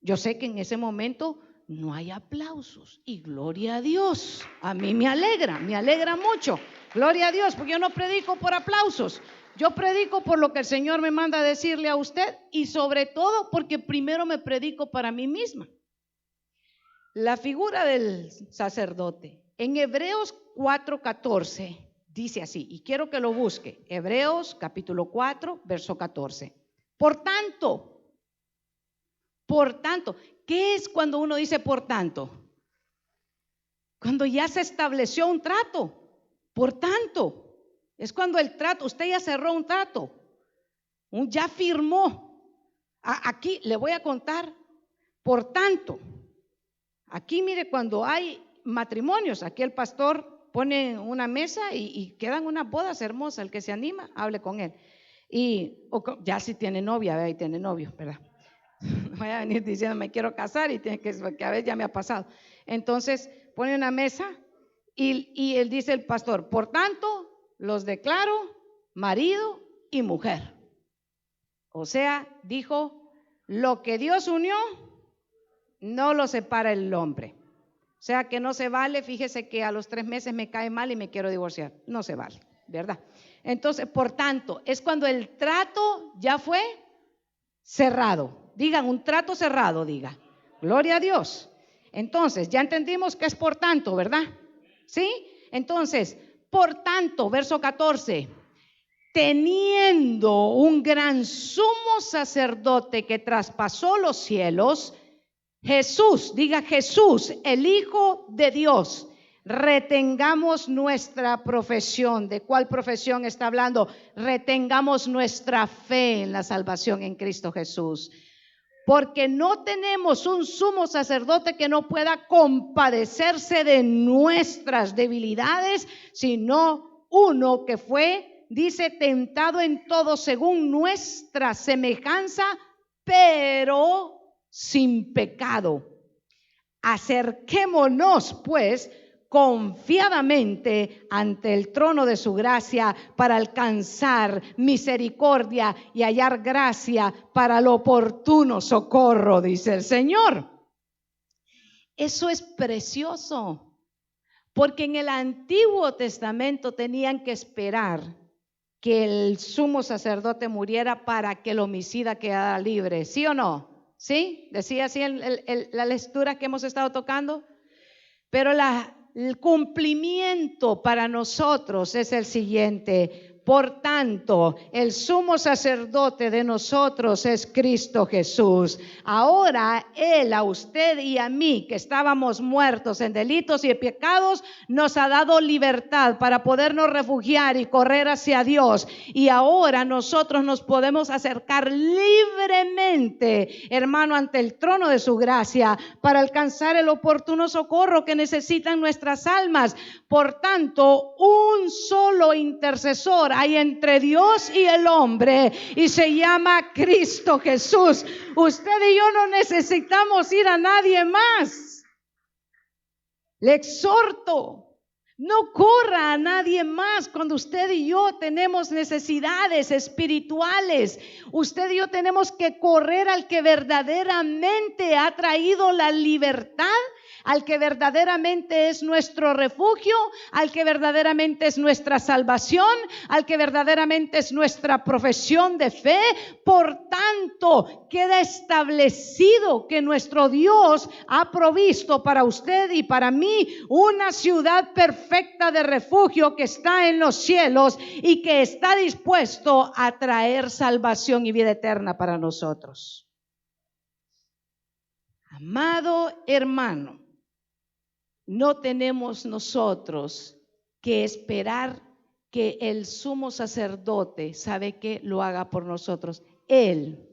Yo sé que en ese momento no hay aplausos y gloria a Dios. A mí me alegra mucho. Gloria a Dios, porque yo no predico por aplausos. Yo predico por lo que el Señor me manda a decirle a usted, y sobre todo porque primero me predico para mí misma. La figura del sacerdote en Hebreos 4:14 dice así, y quiero que lo busque. Hebreos capítulo 4, verso 14. Por tanto, ¿qué es cuando uno dice por tanto? Cuando ya se estableció un trato. Por tanto, es cuando el trato, usted ya cerró un trato, ya firmó. Aquí le voy a contar. Por tanto, aquí mire, cuando hay matrimonios. Aquí el pastor pone una mesa y quedan unas bodas hermosas. El que se anima, hable con él. Ya si tiene novia, ahí tiene novio, ¿verdad? No vaya a venir diciendo me quiero casar y tiene que a veces ya me ha pasado. Entonces pone una mesa y él dice el pastor, por tanto los declaro marido y mujer. O sea, dijo, lo que Dios unió no lo separa el hombre. O sea que no se vale, fíjese que a los 3 meses me cae mal y me quiero divorciar. No se vale, ¿verdad? Entonces, por tanto, es cuando el trato ya fue cerrado. Digan, un trato cerrado, diga. Gloria a Dios. Entonces, ya entendimos que es por tanto, ¿verdad? ¿Sí? Entonces, por tanto, verso 14. Teniendo un gran sumo sacerdote que traspasó los cielos, Jesús, diga Jesús, el Hijo de Dios, retengamos nuestra profesión. ¿De cuál profesión está hablando? Retengamos nuestra fe en la salvación en Cristo Jesús. Porque no tenemos un sumo sacerdote que no pueda compadecerse de nuestras debilidades, sino uno que fue, dice, tentado en todo según nuestra semejanza, pero sin pecado. Acerquémonos, pues, confiadamente ante el trono de su gracia para alcanzar misericordia y hallar gracia para el oportuno socorro, dice el Señor. Eso es precioso, porque en el Antiguo Testamento tenían que esperar que el sumo sacerdote muriera para que el homicida quedara libre, ¿sí o no? ¿Sí? Decía así la lectura que hemos estado tocando. Pero el cumplimiento para nosotros es el siguiente. Por tanto, el sumo sacerdote de nosotros es Cristo Jesús. Ahora Él a usted y a mí, que estábamos muertos en delitos y pecados, nos ha dado libertad para podernos refugiar y correr hacia Dios. Y ahora nosotros nos podemos acercar libremente, hermano, ante el trono de su gracia para alcanzar el oportuno socorro que necesitan nuestras almas. Por tanto, un solo intercesor hay entre Dios y el hombre y se llama Cristo Jesús. Usted y yo no necesitamos ir a nadie más. Le exhorto, no corra a nadie más cuando usted y yo tenemos necesidades espirituales. Usted y yo tenemos que correr al que verdaderamente ha traído la libertad, al que verdaderamente es nuestro refugio, al que verdaderamente es nuestra salvación, al que verdaderamente es nuestra profesión de fe. Por tanto, queda establecido que nuestro Dios ha provisto para usted y para mí una ciudad perfecta de refugio que está en los cielos y que está dispuesto a traer salvación y vida eterna para nosotros. Amado hermano, no tenemos nosotros que esperar que el sumo sacerdote, ¿sabe qué? Lo haga por nosotros. Él,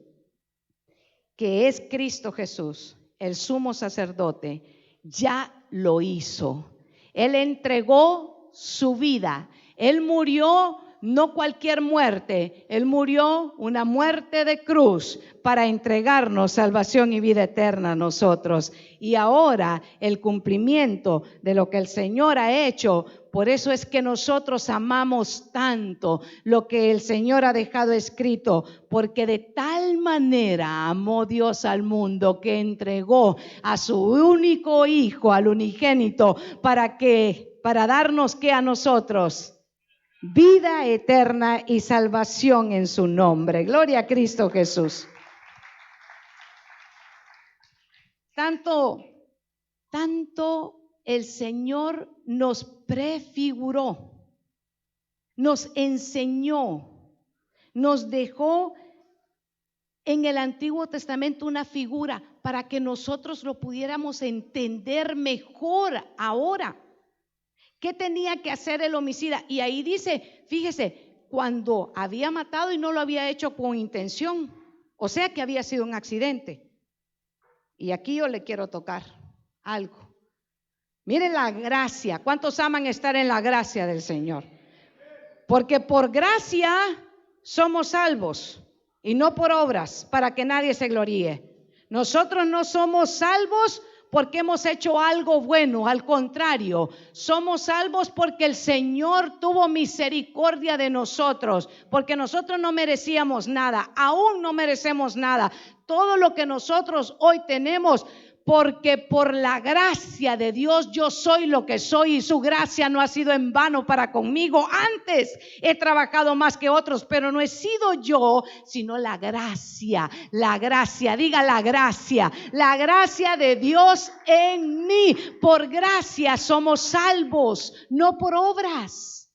que es Cristo Jesús, el sumo sacerdote, ya lo hizo. Él entregó su vida. Él murió, no cualquier muerte, Él murió una muerte de cruz para entregarnos salvación y vida eterna a nosotros. Y ahora el cumplimiento de lo que el Señor ha hecho, por eso es que nosotros amamos tanto lo que el Señor ha dejado escrito, porque de tal manera amó Dios al mundo que entregó a su único Hijo, al unigénito, para darnos que a nosotros vida eterna y salvación en su nombre. Gloria a Cristo Jesús. Tanto el Señor nos prefiguró, nos enseñó, nos dejó en el Antiguo Testamento una figura para que nosotros lo pudiéramos entender mejor ahora. ¿Qué tenía que hacer el homicida? Y ahí dice, fíjese, cuando había matado y no lo había hecho con intención, o sea que había sido un accidente. Y aquí yo le quiero tocar algo. Miren la gracia. ¿Cuántos aman estar en la gracia del Señor? Porque por gracia somos salvos y no por obras, para que nadie se gloríe. Nosotros no somos salvos porque hemos hecho algo bueno, al contrario, somos salvos porque el Señor tuvo misericordia de nosotros, porque nosotros no merecíamos nada, aún no merecemos nada. Todo lo que nosotros hoy tenemos, porque por la gracia de Dios yo soy lo que soy, y su gracia no ha sido en vano para conmigo. Antes he trabajado más que otros, pero no he sido yo, sino la gracia, diga la gracia de Dios en mí. Por gracia somos salvos, no por obras.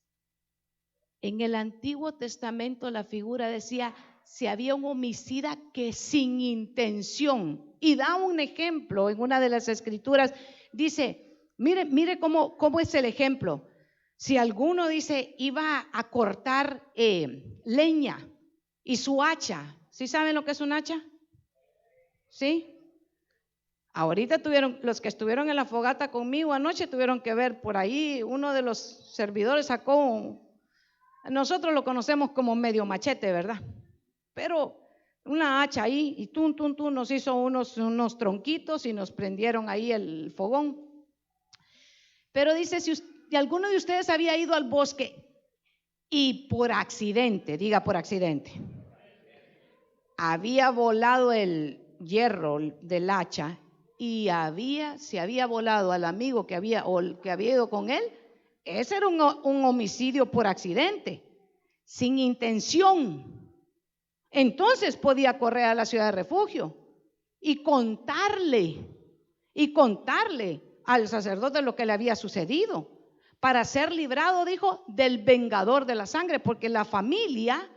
En el Antiguo Testamento la figura decía: si había un homicida que sin intención, y da un ejemplo en una de las escrituras, dice, mire cómo es el ejemplo. Si alguno dice iba a cortar leña y su hacha, ¿sí saben lo que es un hacha? ¿Sí? Ahorita los que estuvieron en la fogata conmigo anoche tuvieron que ver por ahí, uno de los servidores sacó, nosotros lo conocemos como medio machete, ¿verdad? Pero una hacha ahí, y tum, nos hizo unos tronquitos y nos prendieron ahí el fogón. Pero dice, si alguno de ustedes había ido al bosque y por accidente, diga por accidente, había volado el hierro del hacha y se había volado al amigo que había ido con él, ese era un homicidio por accidente, sin intención. Entonces podía correr a la ciudad de refugio y contarle al sacerdote lo que le había sucedido, para ser librado, dijo, del vengador de la sangre, porque la familia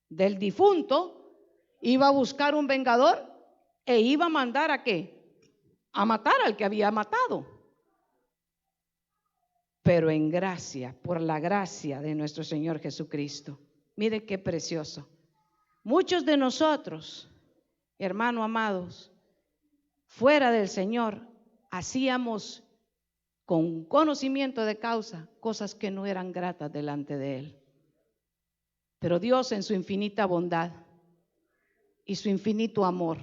del difunto iba a buscar un vengador e iba a mandar ¿a qué? A matar al que había matado. Pero en gracia, por la gracia de nuestro Señor Jesucristo, mire qué precioso. Muchos de nosotros, hermanos amados, fuera del Señor, hacíamos con conocimiento de causa cosas que no eran gratas delante de Él. Pero Dios, en su infinita bondad y su infinito amor,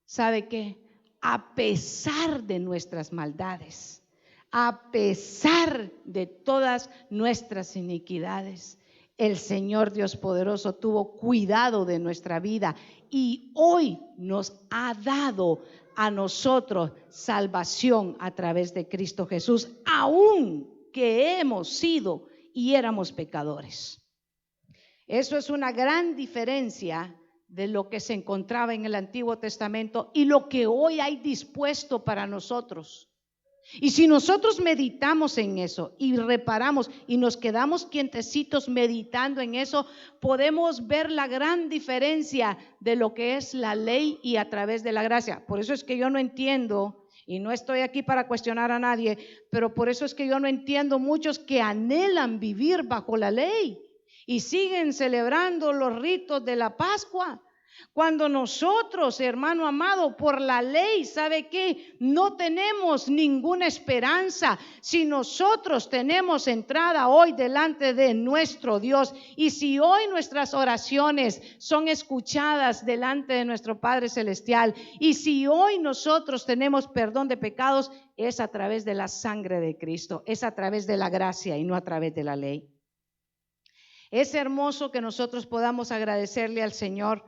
¿sabe qué? A pesar de nuestras maldades, a pesar de todas nuestras iniquidades, el Señor Dios poderoso tuvo cuidado de nuestra vida y hoy nos ha dado a nosotros salvación a través de Cristo Jesús, aun que hemos sido y éramos pecadores. Eso es una gran diferencia de lo que se encontraba en el Antiguo Testamento y lo que hoy hay dispuesto para nosotros. Y si nosotros meditamos en eso y reparamos y nos quedamos quietecitos meditando en eso, podemos ver la gran diferencia de lo que es la ley y a través de la gracia. Por eso es que yo no entiendo, y no estoy aquí para cuestionar a nadie, pero por eso es que yo no entiendo muchos que anhelan vivir bajo la ley y siguen celebrando los ritos de la Pascua. Cuando nosotros, hermano amado, por la ley, ¿sabe qué? No tenemos ninguna esperanza. Si nosotros tenemos entrada hoy delante de nuestro Dios, y si hoy nuestras oraciones son escuchadas delante de nuestro Padre Celestial, y si hoy nosotros tenemos perdón de pecados, es a través de la sangre de Cristo, es a través de la gracia y no a través de la ley. Es hermoso que nosotros podamos agradecerle al Señor,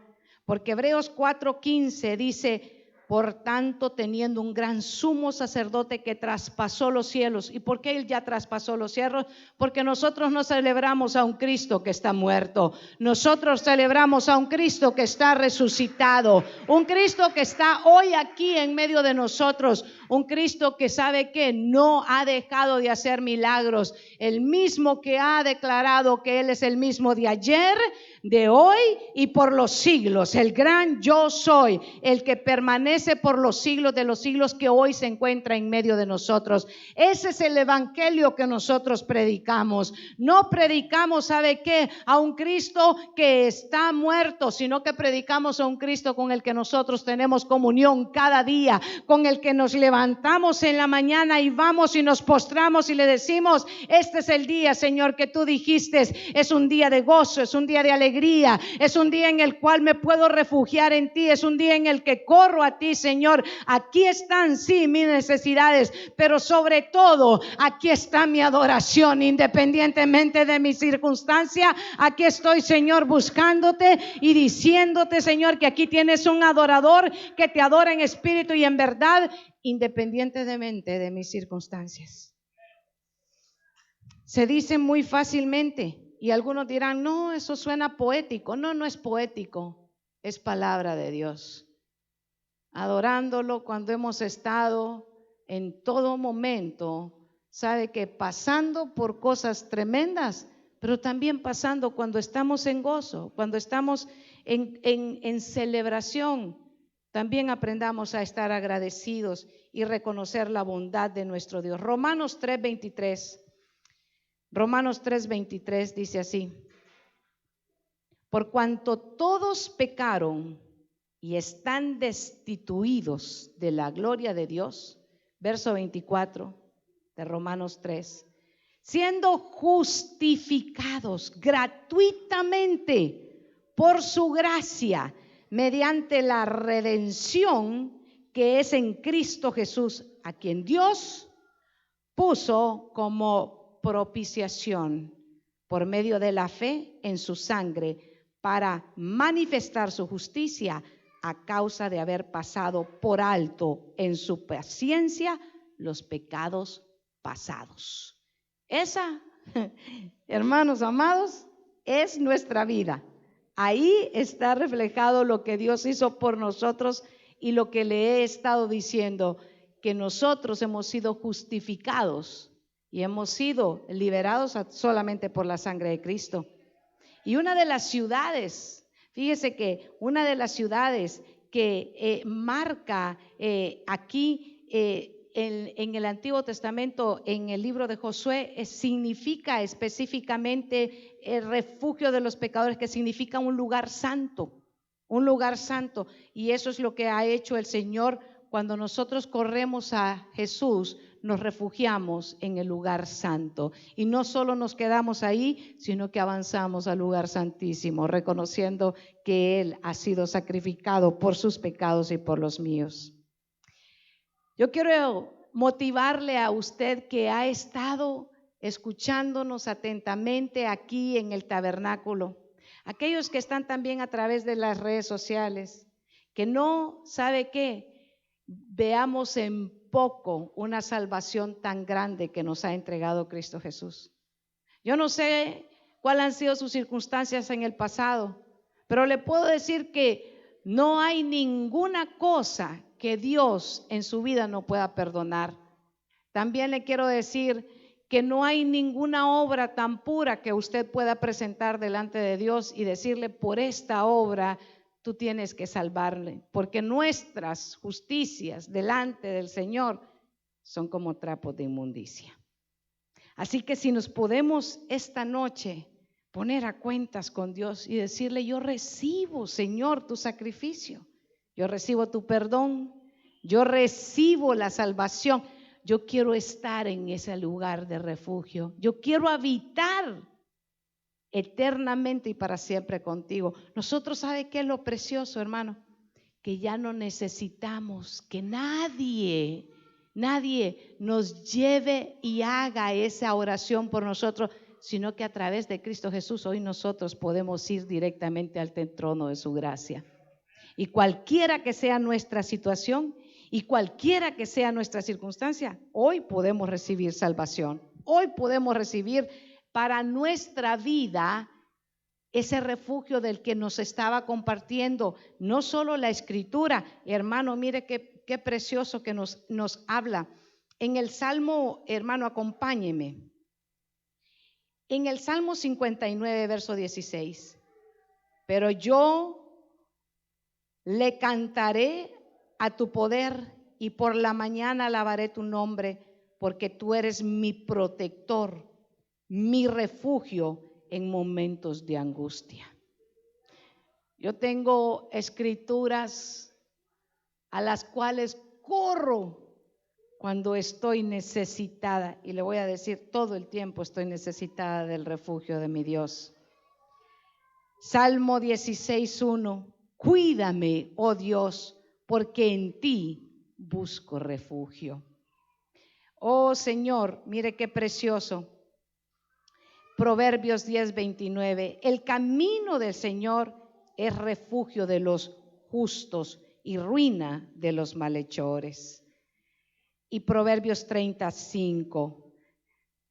porque Hebreos 4:15 dice, por tanto, teniendo un gran sumo sacerdote que traspasó los cielos. ¿Y por qué él ya traspasó los cielos? Porque nosotros no celebramos a un Cristo que está muerto. Nosotros celebramos a un Cristo que está resucitado. Un Cristo que está hoy aquí en medio de nosotros. Un Cristo que sabe que no ha dejado de hacer milagros. El mismo que ha declarado que Él es el mismo de ayer, de hoy y por los siglos. El gran yo soy, el que permanece por los siglos de los siglos, que hoy se encuentra en medio de nosotros. Ese es el evangelio que nosotros predicamos. No predicamos, ¿sabe qué? A un Cristo que está muerto, sino que predicamos a un Cristo con el que nosotros tenemos comunión cada día, con el que nos levantamos levantamos en la mañana y vamos y nos postramos y le decimos: este es el día, Señor, que tú dijiste, es un día de gozo, es un día de alegría, es un día en el cual me puedo refugiar en ti, es un día en el que corro a ti, Señor. Aquí están, sí, mis necesidades, pero sobre todo, aquí está mi adoración, independientemente de mi circunstancia. Aquí estoy, Señor, buscándote y diciéndote, Señor, que aquí tienes un adorador que te adora en espíritu y en verdad, independientemente de mis circunstancias. Se dice muy fácilmente y algunos dirán: no, eso suena poético. No, no es poético, es palabra de Dios. Adorándolo cuando hemos estado en todo momento, sabe que pasando por cosas tremendas, pero también pasando cuando estamos en gozo, cuando estamos en celebración, también aprendamos a estar agradecidos y reconocer la bondad de nuestro Dios. Romanos 3:23 dice así: por cuanto todos pecaron y están destituidos de la gloria de Dios, verso 24 de Romanos 3, siendo justificados gratuitamente por su gracia mediante la redención que es en Cristo Jesús, a quien Dios puso como propiciación por medio de la fe en su sangre, para manifestar su justicia a causa de haber pasado por alto en su paciencia los pecados pasados. Esa, hermanos amados, es nuestra vida. Ahí está reflejado lo que Dios hizo por nosotros y lo que le he estado diciendo, que nosotros hemos sido justificados y hemos sido liberados solamente por la sangre de Cristo. Y una de las ciudades, fíjese que una de las ciudades que marca aquí en el Antiguo Testamento, en el libro de Josué, significa específicamente el refugio de los pecadores, que significa un lugar santo, un lugar santo. Y eso es lo que ha hecho el Señor. Cuando nosotros corremos a Jesús, nos refugiamos en el lugar santo. Y no solo nos quedamos ahí, sino que avanzamos al lugar santísimo, reconociendo que Él ha sido sacrificado por sus pecados y por los míos. Yo quiero motivarle a usted que ha estado escuchándonos atentamente aquí en el tabernáculo, aquellos que están también a través de las redes sociales, que no sabe qué, veamos en poco una salvación tan grande que nos ha entregado Cristo Jesús. Yo no sé cuáles han sido sus circunstancias en el pasado, pero le puedo decir que no hay ninguna cosa que Dios en su vida no pueda perdonar. También le quiero decir que no hay ninguna obra tan pura que usted pueda presentar delante de Dios y decirle: por esta obra tú tienes que salvarle, porque nuestras justicias delante del Señor son como trapos de inmundicia. Así que si nos podemos esta noche poner a cuentas con Dios y decirle: yo recibo, Señor, tu sacrificio, yo recibo tu perdón, yo recibo la salvación, yo quiero estar en ese lugar de refugio, yo quiero habitar eternamente y para siempre contigo. Nosotros, ¿sabe qué es lo precioso, hermano? Que ya no necesitamos que nadie nos lleve y haga esa oración por nosotros, sino que a través de Cristo Jesús hoy nosotros podemos ir directamente al trono de su gracia. Y cualquiera que sea nuestra situación y cualquiera que sea nuestra circunstancia, hoy podemos recibir salvación, hoy podemos recibir para nuestra vida ese refugio del que nos estaba compartiendo, no solo la Escritura. Hermano, mire qué precioso que nos habla. En el Salmo, hermano, acompáñeme. En el Salmo 59, verso 16. Pero yo le cantaré a tu poder y por la mañana alabaré tu nombre, porque tú eres mi protector, mi refugio en momentos de angustia. Yo tengo escrituras a las cuales corro cuando estoy necesitada, y le voy a decir todo el tiempo estoy necesitada del refugio de mi Dios. Salmo 16:1, cuídame, oh Dios, porque en ti busco refugio. Oh Señor, mire qué precioso. Proverbios 10:29, el camino del Señor es refugio de los justos y ruina de los malhechores. Y Proverbios 30:5,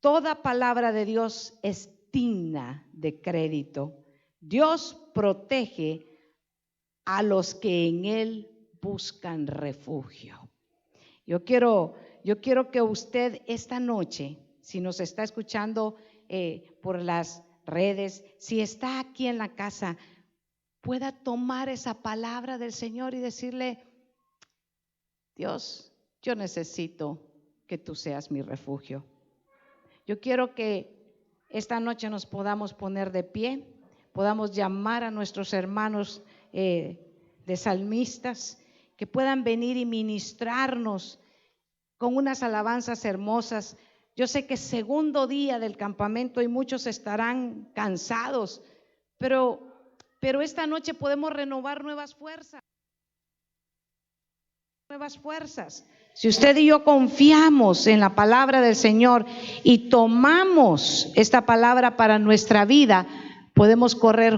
toda palabra de Dios es digna de crédito. Dios protege a los que en Él buscan refugio. Yo quiero que usted esta noche, si nos está escuchando por las redes, si está aquí en la casa, pueda tomar esa palabra del Señor y decirle: Dios, yo necesito que tú seas mi refugio. Yo quiero que esta noche nos podamos poner de pie, podamos llamar a nuestros hermanos de salmistas, que puedan venir y ministrarnos con unas alabanzas hermosas. Yo sé que segundo día del campamento y muchos estarán cansados, pero esta noche podemos renovar nuevas fuerzas. Si usted y yo confiamos en la palabra del Señor y tomamos esta palabra para nuestra vida, podemos correr